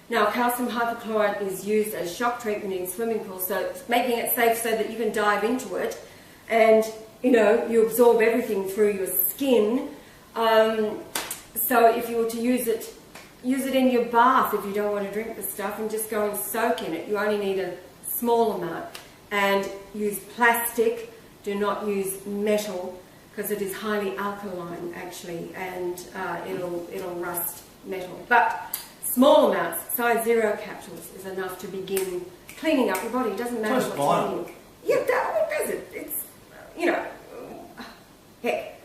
Now, calcium hypochlorite is used as shock treatment in swimming pools, so it's making it safe so that you can dive into it, and you know, you absorb everything through your skin. So if you were to use it in your bath if you don't want to drink the stuff, and just go and soak in it. You only need a small amount, and use plastic. Do not use metal, because it is highly alkaline actually, and it'll rust metal. But small amounts, size 0 capsules, is enough to begin cleaning up your body. It doesn't matter what's in you. Yeah, that does it. It's, you know, heck.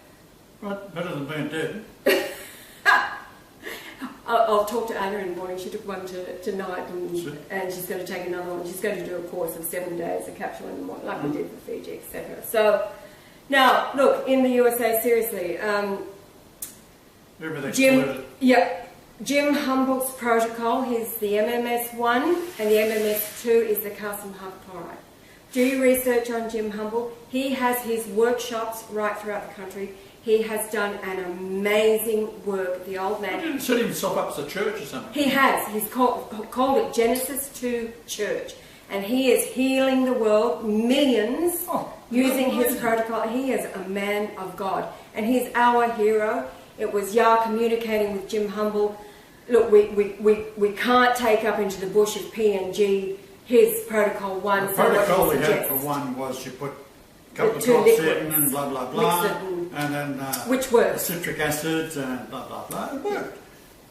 Right, better than being dead. I'll talk to Anna in the morning. She took one tonight, and she's going to take another one. She's going to do a course of 7 days, a capsule in the morning, like we did for Fiji, etc. So, now, look, in the USA, seriously, Jim Humble's protocol, he's the MMS1, and the MMS2 is the calcium hypochlorite. Do your research on Jim Humble. He has his workshops right throughout the country. He has done an amazing work, the old man. He didn't set himself up as a church or something. He has. He's called it Genesis 2 Church. And he is healing the world, millions, using his protocol. He is a man of God. And he's our hero. It was Yah communicating with Jim Humble. Look, we can't take up into the bush of PNG his protocol 1. The protocol he had for 1 was you put a couple of drops in and blah, blah, blah. And then which works. Citric acids and blah, blah, blah. It worked.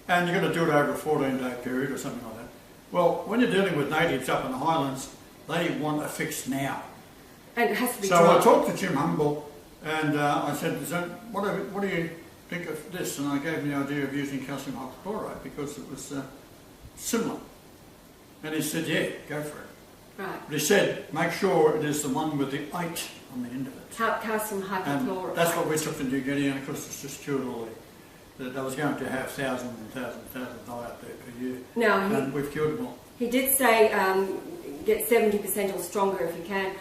And you're going to do it over a 14-day period or something like that. Well, when you're dealing with natives up in the highlands, they want a fix now. And it has to be So dry. I talked to Jim Humble, and I said, what do you think of this? And I gave him the idea of using calcium hypochlorite because it was similar. And he said, yeah, go for it. Right. But he said, make sure it is the one with the 8 on the end of it. Calcium hypochlorite. And that's what we took to New Guinea, and of course it's just cured all that. They was going to have thousands and thousands die out there per year. Now, and we've cured them all. He did say get 70% or stronger if you can.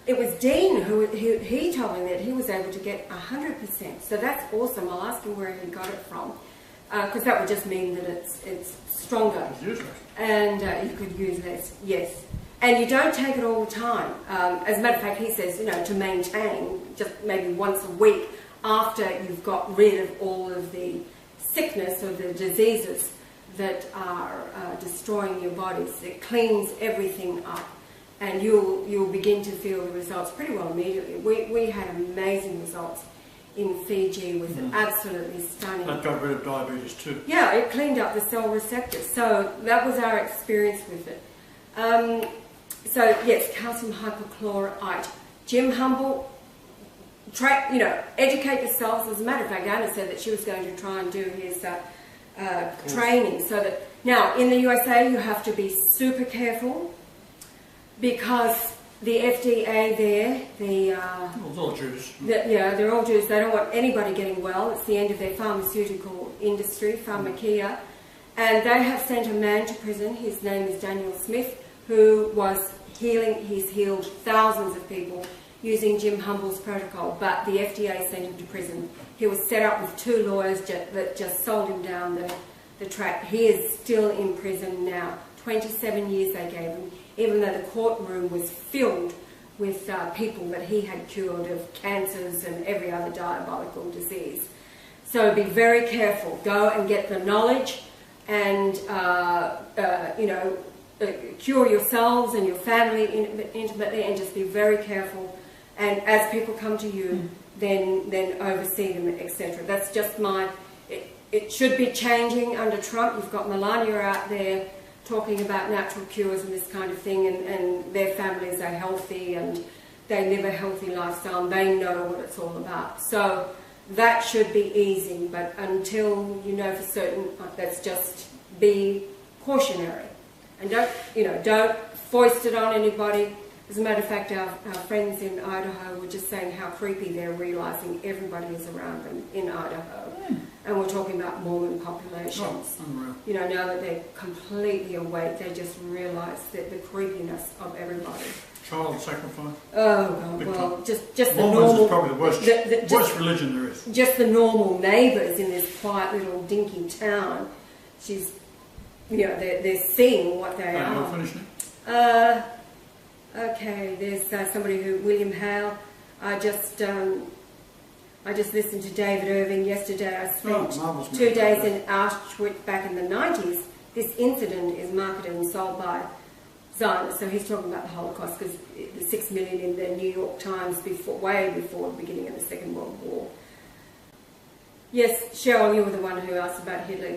It was Dean who he told me that he was able to get 100%. So that's awesome. I'll ask him where he got it from, because that would just mean that it's stronger. It's useless. And you could use less. Yes. And you don't take it all the time. As a matter of fact, he says, you know, to maintain just maybe once a week after you've got rid of all of the sickness or the diseases that are destroying your bodies. It cleans everything up, and you'll begin to feel the results pretty well immediately. We had amazing results in Fiji with it, absolutely stunning. That got rid of diabetes too. Yeah, it cleaned up the cell receptors. So that was our experience with it. So yes, calcium hypochlorite. Jim Humble, educate yourselves. As a matter of fact, Anna said that she was going to try and do his training. So that now in the USA you have to be super careful, because the FDA there, It's all Jews. they're all Jews. They don't want anybody getting well. It's the end of their pharmaceutical industry, pharmakia. And they have sent a man to prison. His name is Daniel Smith, who was healing. He's healed thousands of people using Jim Humble's protocol, but the FDA sent him to prison. He was set up with 2 lawyers that just sold him down the track. He is still in prison now. 27 years they gave him, even though the courtroom was filled with people that he had cured of cancers and every other diabolical disease. So be very careful. Go and get the knowledge and, cure yourselves and your family intimately, and just be very careful. And as people come to you, then oversee them, etc. That's just it should be changing under Trump. You've got Melania out there talking about natural cures and this kind of thing, and their families are healthy and they live a healthy lifestyle and they know what it's all about. So that should be easy, but until you know for certain, let's just be cautionary. And don't foist it on anybody. As a matter of fact, our friends in Idaho were just saying how creepy they're realising everybody is around them in Idaho. And we're talking about Mormon populations. Unreal. Now that they're completely awake, they just realise that the creepiness of everybody. Child sacrifice. Oh, God, well, just the Mormons normal... is probably the worst religion there is. Just the normal neighbours in this quiet little dinky town. They're seeing what they are. Not finished now? Okay, there's somebody William Hale. I just listened to David Irving yesterday. I spent 2 days in Auschwitz back in the 90s. This incident is marketed and sold by Zionists. So he's talking about the Holocaust, because the 6 million in the New York Times way before the beginning of the Second World War. Yes, Cheryl, you were the one who asked about Hitler.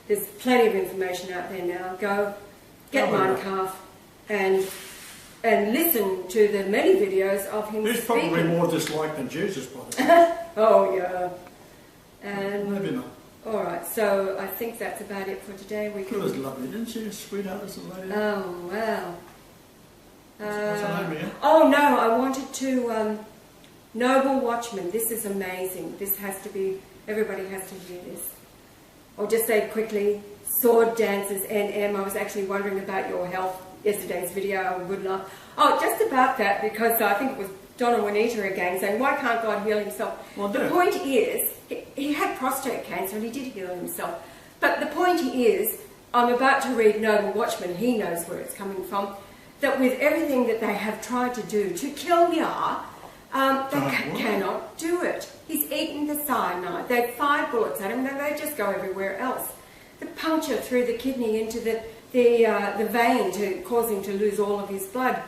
There's plenty of information out there now. Go get Mein Kampf and listen to the many videos of him He's speaking. probably more disliked than Jesus, by the way. Oh, yeah. And Maybe not. all right, so I think that's about it for today. It was lovely, didn't she? Sweetheart, this lady. Oh, wow. What's her name again? Oh, no, I wanted to... Noble Watchman, this is amazing. This has to be... Everybody has to hear this. Or just say quickly, Sword Dancers NM. I was actually wondering about your health. Yesterday's video, good luck. Oh, just about that, because I think it was Donna Juanita again saying, why can't God heal himself? Well, the point is, he had prostate cancer and he did heal himself. But the point is, I'm about to read Noble Watchman, he knows where it's coming from, that with everything that they have tried to do to kill Yah, they cannot do it. He's eaten the cyanide. They've fired bullets at him, and they just go everywhere else. The puncture through the kidney into the vein to cause him to lose all of his blood.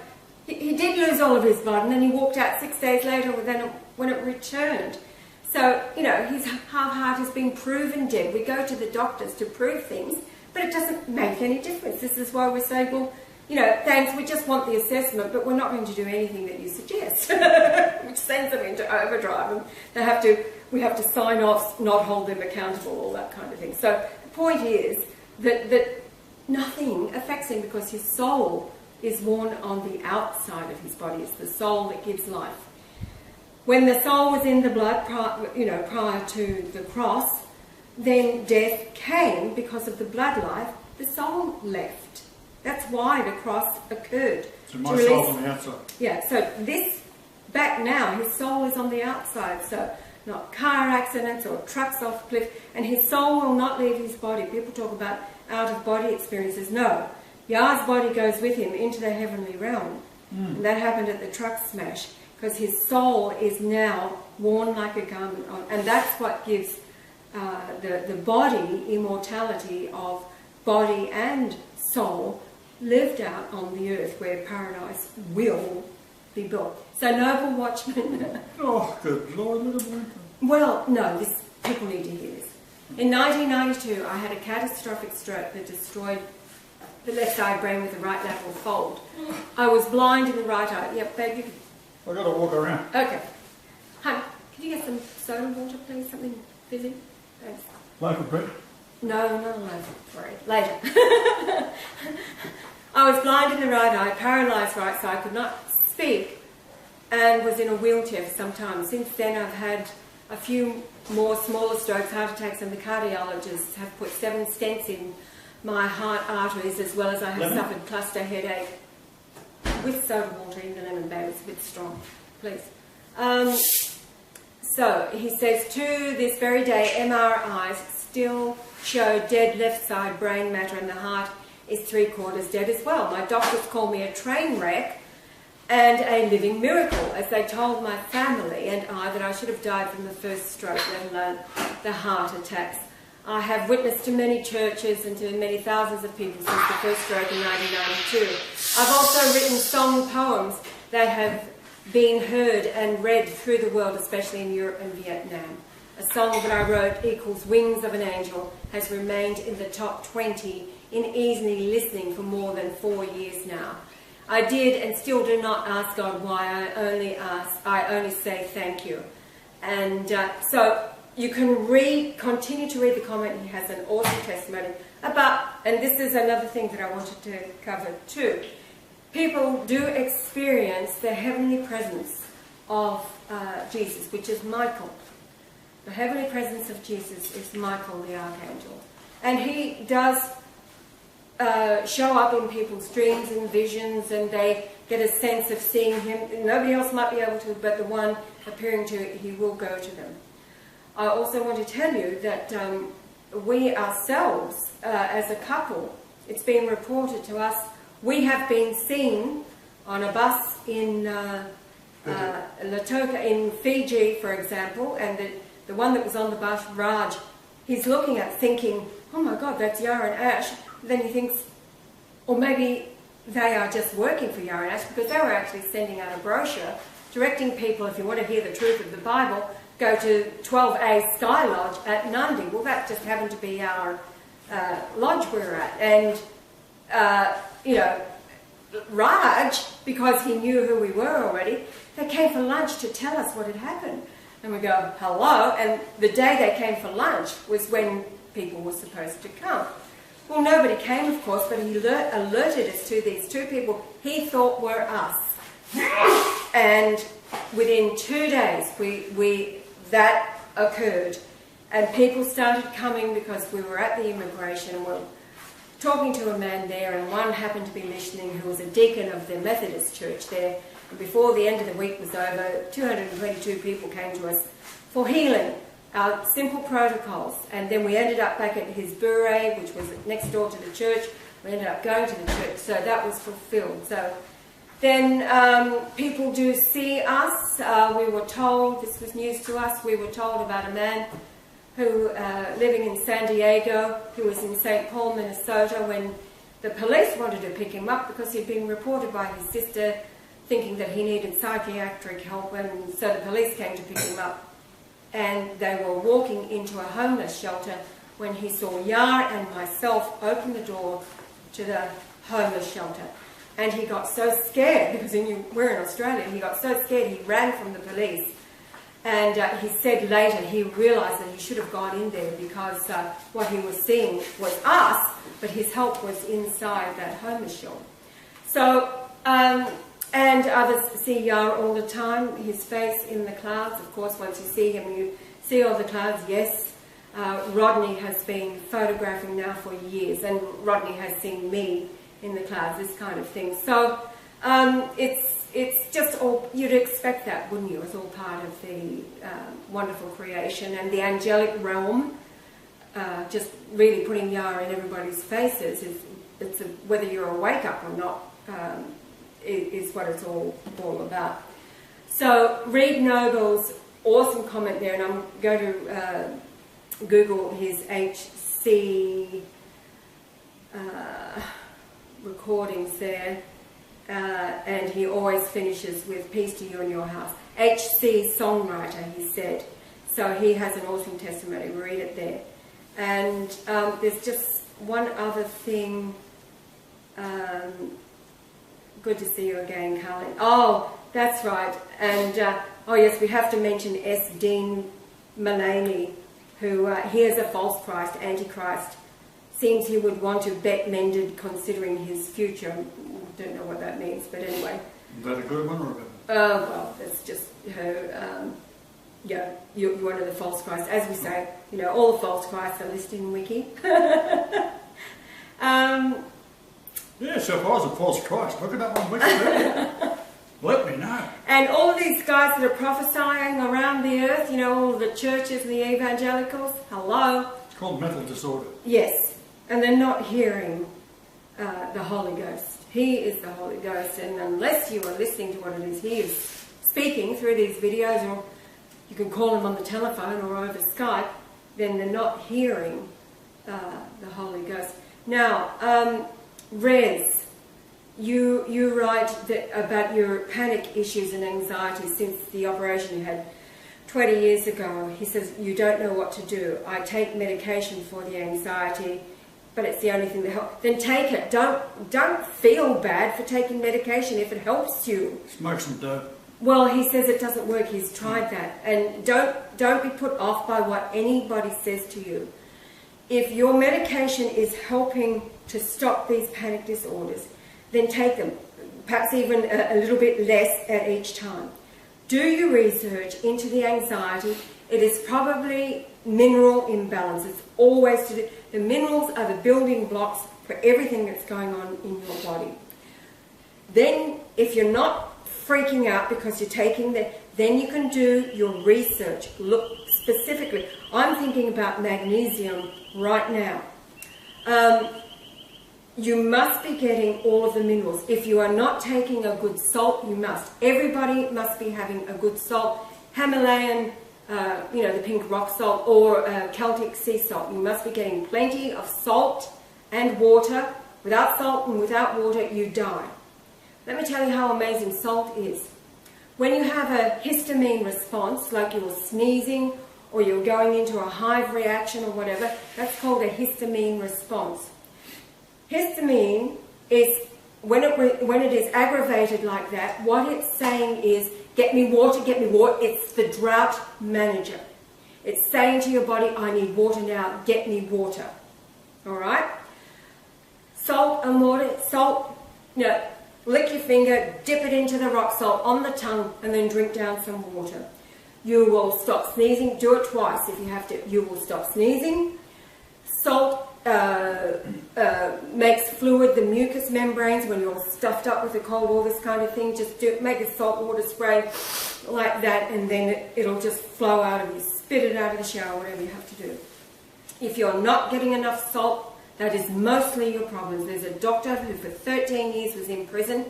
He did lose all of his blood, and then he walked out 6 days later when it returned. So, his half heart has been proven dead. We go to the doctors to prove things, but it doesn't make any difference. This is why we're saying, well, thanks, we just want the assessment, but we're not going to do anything that you suggest, which sends them into overdrive. And we have to sign off, not hold them accountable, all that kind of thing. So the point is that nothing affects him, because his soul is worn on the outside of his body. It's the soul that gives life. When the soul was in the blood, prior to the cross, then death came because of the blood life. The soul left. That's why the cross occurred. So my soul's on the outside. Yeah, so this, back now, his soul is on the outside. So not car accidents or trucks off cliff, and his soul will not leave his body. People talk about out-of-body experiences. No, Yah's body goes with him into the heavenly realm. And that happened at the truck smash, because his soul is now worn like a garment on. And that's what gives the body immortality of body and soul lived out on the earth, where paradise will be built. So Noble Watchman... Oh, good Lord, little boy. Well, no, people need to hear this. In 1992, I had a catastrophic stroke that destroyed the left side brain with the right lateral fold. I was blind in the right eye. Yep, babe, you can... I've got to walk around. Okay. Hun, can you get some soda water, please? Something fizzy? Thanks. Local bread? No, not alone. Sorry. Later. I was blind in the right eye, paralysed right side, could not speak, and was in a wheelchair for some time. Since then, I've had a few more smaller strokes, heart attacks, and the cardiologists have put 7 stents in my heart arteries, as well as I have suffered cluster headache with soda water. In the lemon, babe, it's a bit strong. please. So he says, to this very day, MRIs still show dead left side brain matter, and the heart is 3/4 dead as well. My doctors call me a train wreck and a living miracle, as they told my family and I that I should have died from the first stroke, let alone the heart attacks. I have witnessed to many churches and to many thousands of people since the first stroke in 1992. I've also written song poems that have been heard and read through the world, especially in Europe and Vietnam. A song that I wrote, equals Wings of an Angel, has remained in the top 20 in easy listening for more than 4 years now. I did and still do not ask God why. I only say thank you. And so you can continue to read the comment. He has an awesome testimony about, and this is another thing that I wanted to cover too. People do experience the heavenly presence of Jesus, which is Michael. The heavenly presence of Jesus is Michael the Archangel. And he does show up in people's dreams and visions, and they get a sense of seeing him. Nobody else might be able to, but the one appearing to it, he will go to them. I also want to tell you that we ourselves, as a couple, it's been reported to us, we have been seen on a bus in Latoka in Fiji, for example, and the one that was on the bus, Raj, he's looking at thinking, oh my God, that's Yara and Ash. Then he thinks, or maybe they are just working for Yara and Ash, because they were actually sending out a brochure directing people, if you want to hear the truth of the Bible, go to 12A Sky Lodge at Nandi. Well, that just happened to be our lodge we were at. And, you know, Raj, because he knew who we were already, they came for lunch to tell us what had happened. And we go, hello, and the day they came for lunch was when people were supposed to come. Well, nobody came, of course, but he alerted us to these two people he thought were us. And within 2 days, that occurred. And people started coming because we were at the immigration and we were talking to a man there, and one happened to be listening who was a deacon of the Methodist church there. And before the end of the week was over, 222 people came to us for healing, our simple protocols. And then we ended up back at his bure, which was next door to the church. We ended up going to the church, so that was fulfilled. So then people do see us. We were told, this was news to us, we were told about a man who, living in San Diego, who was in St. Paul, Minnesota, when the police wanted to pick him up because he'd been reported by his sister thinking that he needed psychiatric help, and so the police came to pick him up. And they were walking into a homeless shelter when he saw Yar and myself open the door to the homeless shelter. And he got so scared, because he knew we're in Australia, he got so scared he ran from the police. And he said later he realised that he should have gone in there because what he was seeing was us, but his help was inside that homeless shelter. So, and others see Yar all the time, his face in the clouds. Of course, once you see him, you see all the clouds, yes. Rodney has been photographing now for years, and Rodney has seen me in the clouds, this kind of thing. So it's just all, you'd expect that, wouldn't you? It's all part of the wonderful creation and the angelic realm. Just really putting Yara in everybody's faces, whether you're awake up or not, is what it's all about. So Reed Noble's awesome comment there, and I'm going to Google his HC recordings there, and he always finishes with peace to you and your house. HC songwriter, he said. So he has an awesome testimony. Read it there. And there's just one other thing. Good to see you again, Carlin. Oh, that's right. And oh yes, we have to mention S. Dean Mullaney, who he is a false Christ, Antichrist. Seems he would want to bet mended considering his future. Don't know what that means, but anyway. Is that a good one or a bad one? Oh, well, that's just her, yeah, you're one of the false Christs. As we say, you know, all the false Christs are listed in Wiki. Yeah, so if I was a false Christ, look it up on Wikipedia. Let me know. And all of these guys that are prophesying around the earth, you know, all the churches and the evangelicals, hello? It's called mental disorder. Yes, and they're not hearing the Holy Ghost. He is the Holy Ghost, and unless you are listening to what it is He is speaking through these videos, or you can call Him on the telephone or over Skype, then they're not hearing the Holy Ghost. Now, Rez, you write about your panic issues and anxiety since the operation you had 20 years ago. He says, you don't know what to do. I take medication for the anxiety, but it's the only thing that helps. Then take it. Don't feel bad for taking medication if it helps you. Smoke some dope. Well, he says it doesn't work. He's tried that. And don't be put off by what anybody says to you. If your medication is helping to stop these panic disorders, then take them. Perhaps even a little bit less at each time. Do your research into the anxiety. It is probably mineral imbalance. It's always to do. The minerals are the building blocks for everything that's going on in your body. Then, if you're not freaking out because you're taking then you can do your research. Look specifically. I'm thinking about magnesium right now. You must be getting all of the minerals. If you are not taking a good salt, you must. Everybody must be having a good salt. Himalayan, you know, the pink rock salt, or Celtic sea salt. You must be getting plenty of salt and water. Without salt and without water, you die. Let me tell you how amazing salt is. When you have a histamine response, like you're sneezing or you're going into a hive reaction or whatever, that's called a histamine response. Histamine is, when it is aggravated like that, what it's saying is, get me water, get me water. It's the drought manager. It's saying to your body, I need water now, get me water. Alright? Salt and water, salt, you know, lick your finger, dip it into the rock salt on the tongue, and then drink down some water. You will stop sneezing. Do it twice if you have to. You will stop sneezing. Salt makes fluid, the mucous membranes, when you're stuffed up with a cold, all this kind of thing. Just make a salt water spray like that, and then it'll just flow out of you. Spit it out of the shower, whatever you have to do. If you're not getting enough salt, that is mostly your problems. There's a doctor who for 13 years was in prison.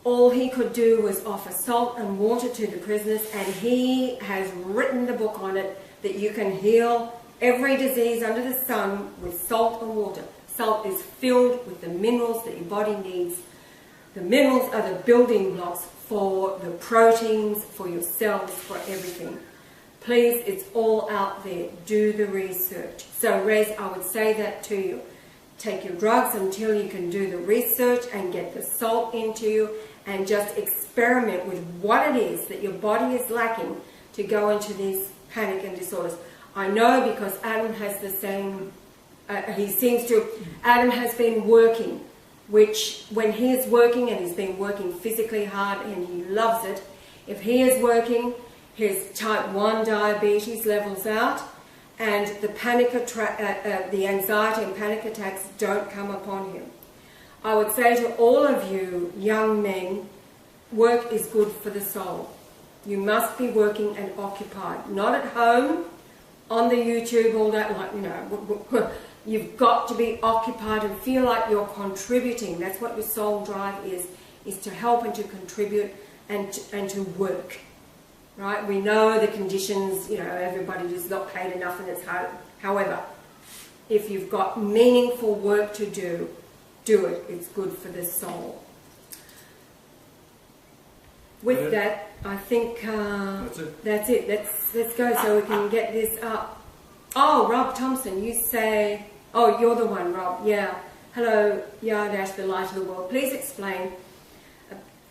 All he could do was offer salt and water to the prisoners, and he has written the book on it that you can heal every disease under the sun with salt and water. Salt is filled with the minerals that your body needs. The minerals are the building blocks for the proteins, for your cells, for everything. Please, it's all out there. Do the research. So, Rez, I would say that to you. Take your drugs until you can do the research and get the salt into you, and just experiment with what it is that your body is lacking to go into these panic and disorders. I know because Adam has the same, Adam has been working, which when he is working, and he's been working physically hard and he loves it, if he is working, his type 1 diabetes levels out, and the the anxiety and panic attacks don't come upon him. I would say to all of you young men, work is good for the soul. You must be working and occupied, not at home, on the YouTube, all that, like, you know, you've got to be occupied and feel like you're contributing. That's what your soul drive is to help and to contribute and to work. Right? We know the conditions, you know, everybody is not paid enough and it's hard. However, if you've got meaningful work to do, do it. It's good for the soul. With that, I think that's it. Let's go so we can get this up. Oh, Rob Thompson, you say, oh, you're the one, Rob. Yeah. Hello, Yardash, the light of the world. Please explain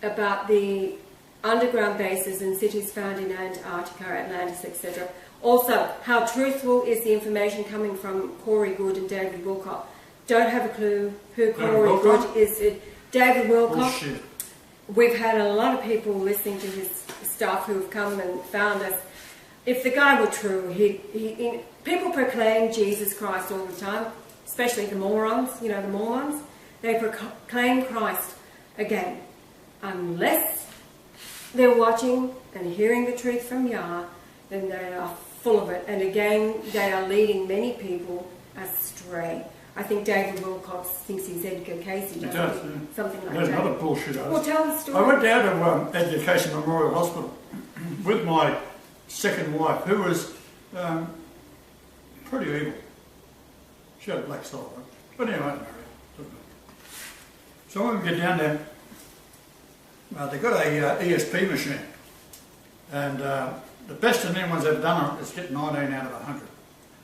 about the underground bases and cities found in Antarctica, Atlantis, etc. Also, how truthful is the information coming from Corey Good and David Wilcock? Don't have a clue who Corey Good is. David Wilcock. Bullshit. We've had a lot of people listening to his stuff who have come and found us. If the guy were true, people proclaim Jesus Christ all the time, especially the morons, you know, the Mormons. They proclaim Christ again, unless they're watching and hearing the truth from Yah, then they are full of it. And again, they are leading many people astray. I think David Wilcox thinks he's Edgar Casey. He does, yeah. Something like There's that. another bullshit. Well, tell the story. I went down to Education Memorial Hospital with my second wife, who was pretty evil. She had a black soul, right? But anyway, I didn't marry her. Doesn't matter. So when we get down there, they've got a ESP machine, and the best that anyone's ever done is get 19 out of 100.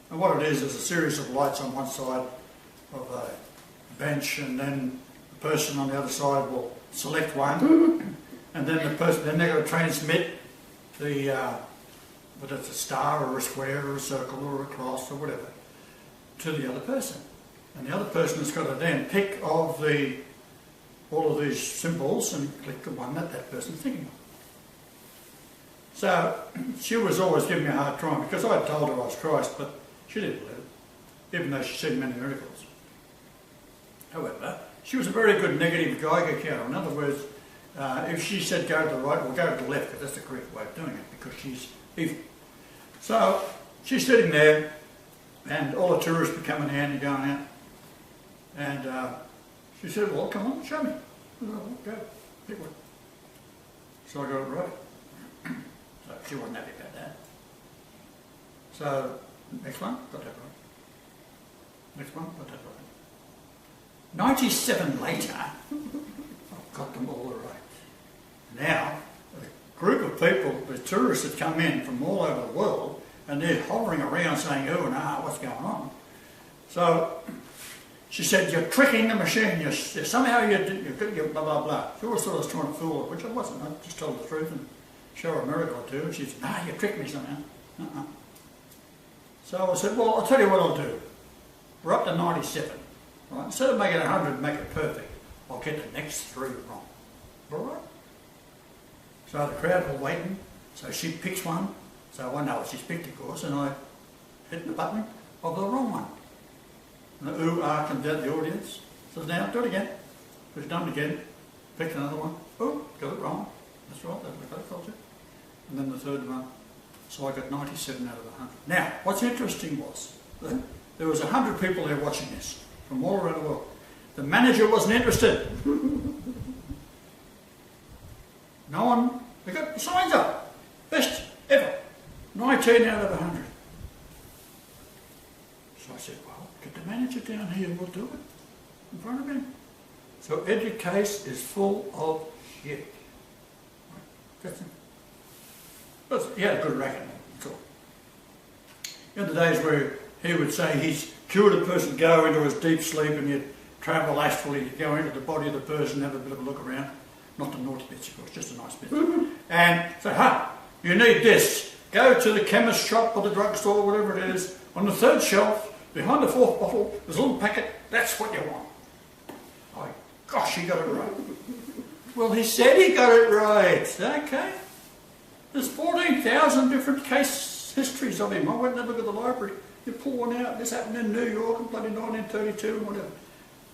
And what it is a series of lights on one side of a bench, and then the person on the other side will select one, and then then they're going to transmit the whether it's a star or a square or a circle or a cross or whatever to the other person, and the other person has got to then pick of all of these symbols and click the one that person's thinking of. So she was always giving me a hard time because I had told her I was Christ, but she didn't believe it, even though she'd seen many miracles. However, she was a very good negative Geiger counter. In other words, if she said go to the right, well go to the left, because that's the correct way of doing it, because she's evil. So she's sitting there, and all the tourists were coming in and going out, and she said, well, come on, show me. I said, well, go, pick one. So I got it right. So she wasn't happy about that. So, next one, got that right. Next one, got that right. 97 later, I've got them all right. Now, a group of people, the tourists had come in from all over the world, and they're hovering around saying, oh, no, what's going on? So, she said, you're tricking the machine, somehow you're blah, blah, blah. She always thought I was trying to fool her, which I wasn't. I just told the truth and show her a miracle or two. And she said, no, you tricked me somehow. So I said, well, I'll tell you what I'll do. We're up to 97. Right? Instead of making 100 and make it perfect, I'll get the next 3 wrong. All right? So the crowd were waiting, so she picks one. So I know what she's picked, of course, and I hit the button of the wrong one. And the ooh-ah comes out the audience. Says, now, do it again. We've done it again. Picked another one. Oh, got it wrong. That's right, that's what I told you. And then the third one. So I got 97 out of 100. Now, what's interesting was, there was 100 people there watching this, from all around the world. The manager wasn't interested. No one, they got the signs up. Best ever. 19 out of 100. So I said, well, get the manager down here and we'll do it in front of him. So Educase is full of shit. That's it. But he had a good racket, that's all. In the days where he would say he's cured a person, go into his deep sleep, and you'd travel astrally, you'd go into the body of the person, have a bit of a look around. Not the naughty bits, of course, just the nice bits. And say, you need this. Go to the chemist shop or the drugstore, whatever it is. On the 3rd shelf, behind the 4th bottle, there's a little packet. That's what you want. Oh, gosh, he got it right. Well, he said he got it right. Okay. There's 14,000 different case histories of him. I went and had a look at the library. You pull one out. This happened in New York in bloody 1932 and whatever.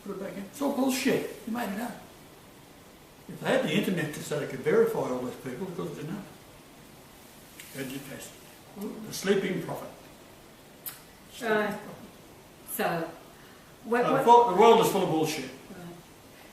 Put it back in. It's all bullshit. You made it up. If they had the internet so they could verify all those people, because it's enough. Education. The sleeping prophet. So, the world is full of bullshit.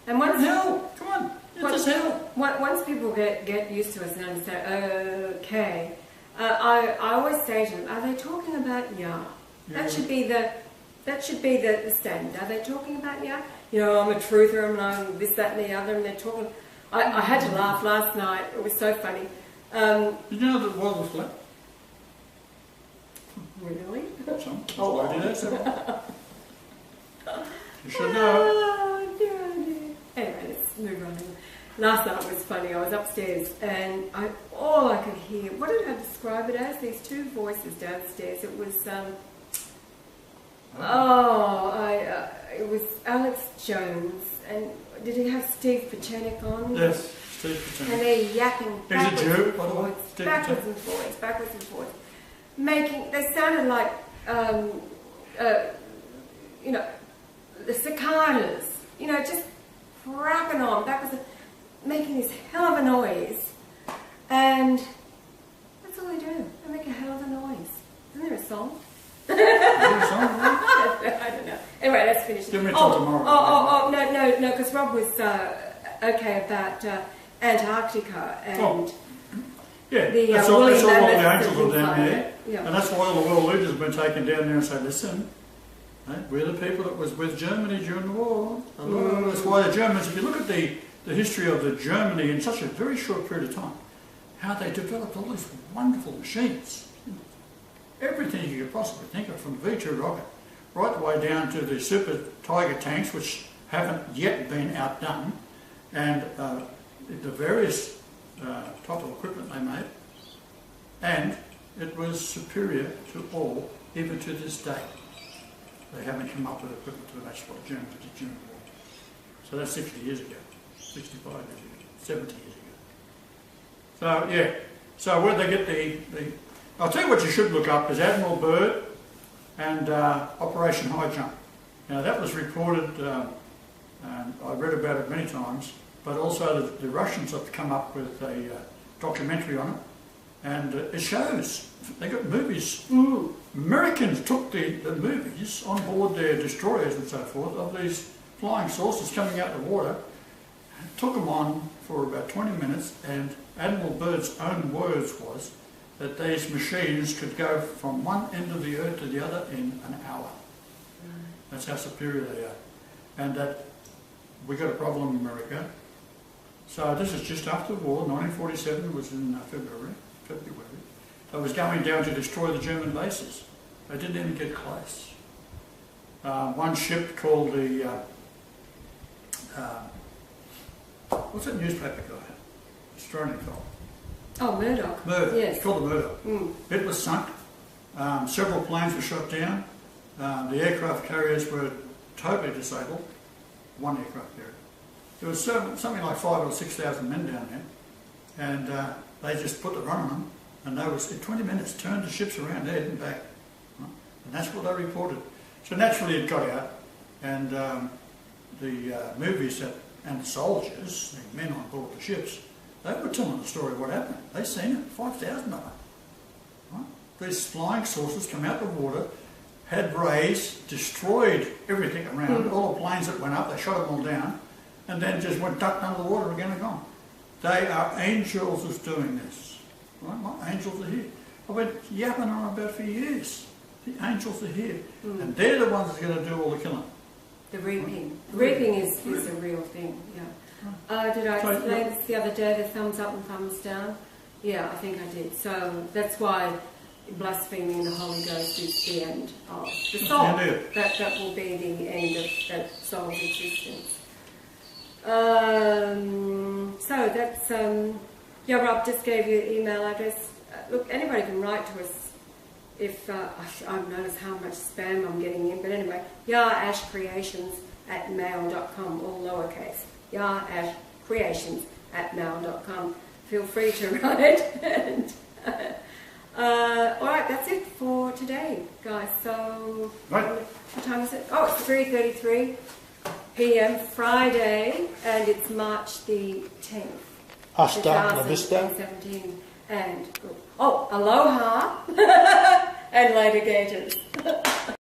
And once hell, come on, it's hell. Once people get used to us and understand, okay, I always say to them, are they talking about Yah? Yeah. That should be the standard. Are they talking about Yah? You know, I'm a truther and I'm this, that, and the other, and they're talking. I had to laugh last night. It was so funny. Did you know that the world was flat? Really? I did that. You should know. Oh, dear. Anyway, let's move on. Last night was funny. I was upstairs and all I could hear, what did I describe it as? These 2 voices downstairs. It was, it was Alex Jones, and did he have Steve Pachenik on? Yes, Steve Pachenik. And they're yapping backwards and forwards, backwards and forwards. They sounded like, the cicadas, just crapping on, making this hell of a noise. And that's all they do. They make a hell of a noise. Isn't there a song? Is there a song? I don't know. Anyway, let's finish. Give me till tomorrow. No, because Rob was okay about Antarctica and yeah, the that's all the mammoths angels are and down things there. like that. Yeah. And that's why all the world leaders have been taken down there and say, listen, we're the people that was with Germany during the war. That's why the Germans, if you look at the history of the Germany in such a very short period of time, how they developed all these wonderful machines. Everything you could possibly think of, from the V2 rocket, right the way down to the Super Tiger tanks, which haven't yet been outdone, and the various type of equipment they made, and it was superior to all, even to this day. They haven't come up with equipment to match what the Germans did during the war. So that's 60 years ago, 65 years ago, 70 years ago. So yeah, so where they get the I'll tell you what you should look up is Admiral Byrd and Operation High Jump. Now that was reported, and I read about it many times, but also the Russians have come up with a documentary on it, and it shows, they got movies. Americans took the movies on board their destroyers and so forth of these flying saucers coming out of the water, took them on for about 20 minutes, and Admiral Byrd's own words was that these machines could go from one end of the earth to the other in an hour. That's how superior they are. And that we got a problem in America. So this is just after the war, 1947 was in February. They was going down to destroy the German bases. They didn't even get close. One ship called the, what's that newspaper guy? Australian fellow. Oh, Murdoch. Murdoch. Yes. It's called the Murdoch. It was sunk. Several planes were shot down. The aircraft carriers were totally disabled. One aircraft carrier. There was something like 5,000 or 6,000 men down there, and they just put the run on them, and they was in 20 minutes turned the ships around there and back, right? And that's what they reported. So naturally it got out, and the movies and the soldiers, the men on board the ships, they were telling the story of what happened. They seen it, 5,000 of them. Right? These flying saucers come out of the water, had rays, destroyed everything around, all the planes that went up, they shot them all down, and then just went ducked under the water again and gone. They are angels who's doing this. Right? My angels are here. I've been yapping on about for years. The angels are here. And they're the ones that are going to do all the killing. The reaping. The reaping is a real thing, yeah. Did I explain this the other day, the thumbs up and thumbs down? Yeah, I think I did. So that's why blaspheming the Holy Ghost is the end of the soul. That will be the end of that soul's existence. So that's, yeah, Rob just gave you the email address. Look, anybody can write to us if, I've noticed how much spam I'm getting in, but anyway, yarashcreations@mail.com, all lowercase. yarashcreations@mail.com. Feel free to write. And, alright, that's it for today, guys. So, what time is it? Oh, it's 3:33 p.m. Friday, and it's March the 10th. Hasta la vista. 2017. And, aloha, and later gators.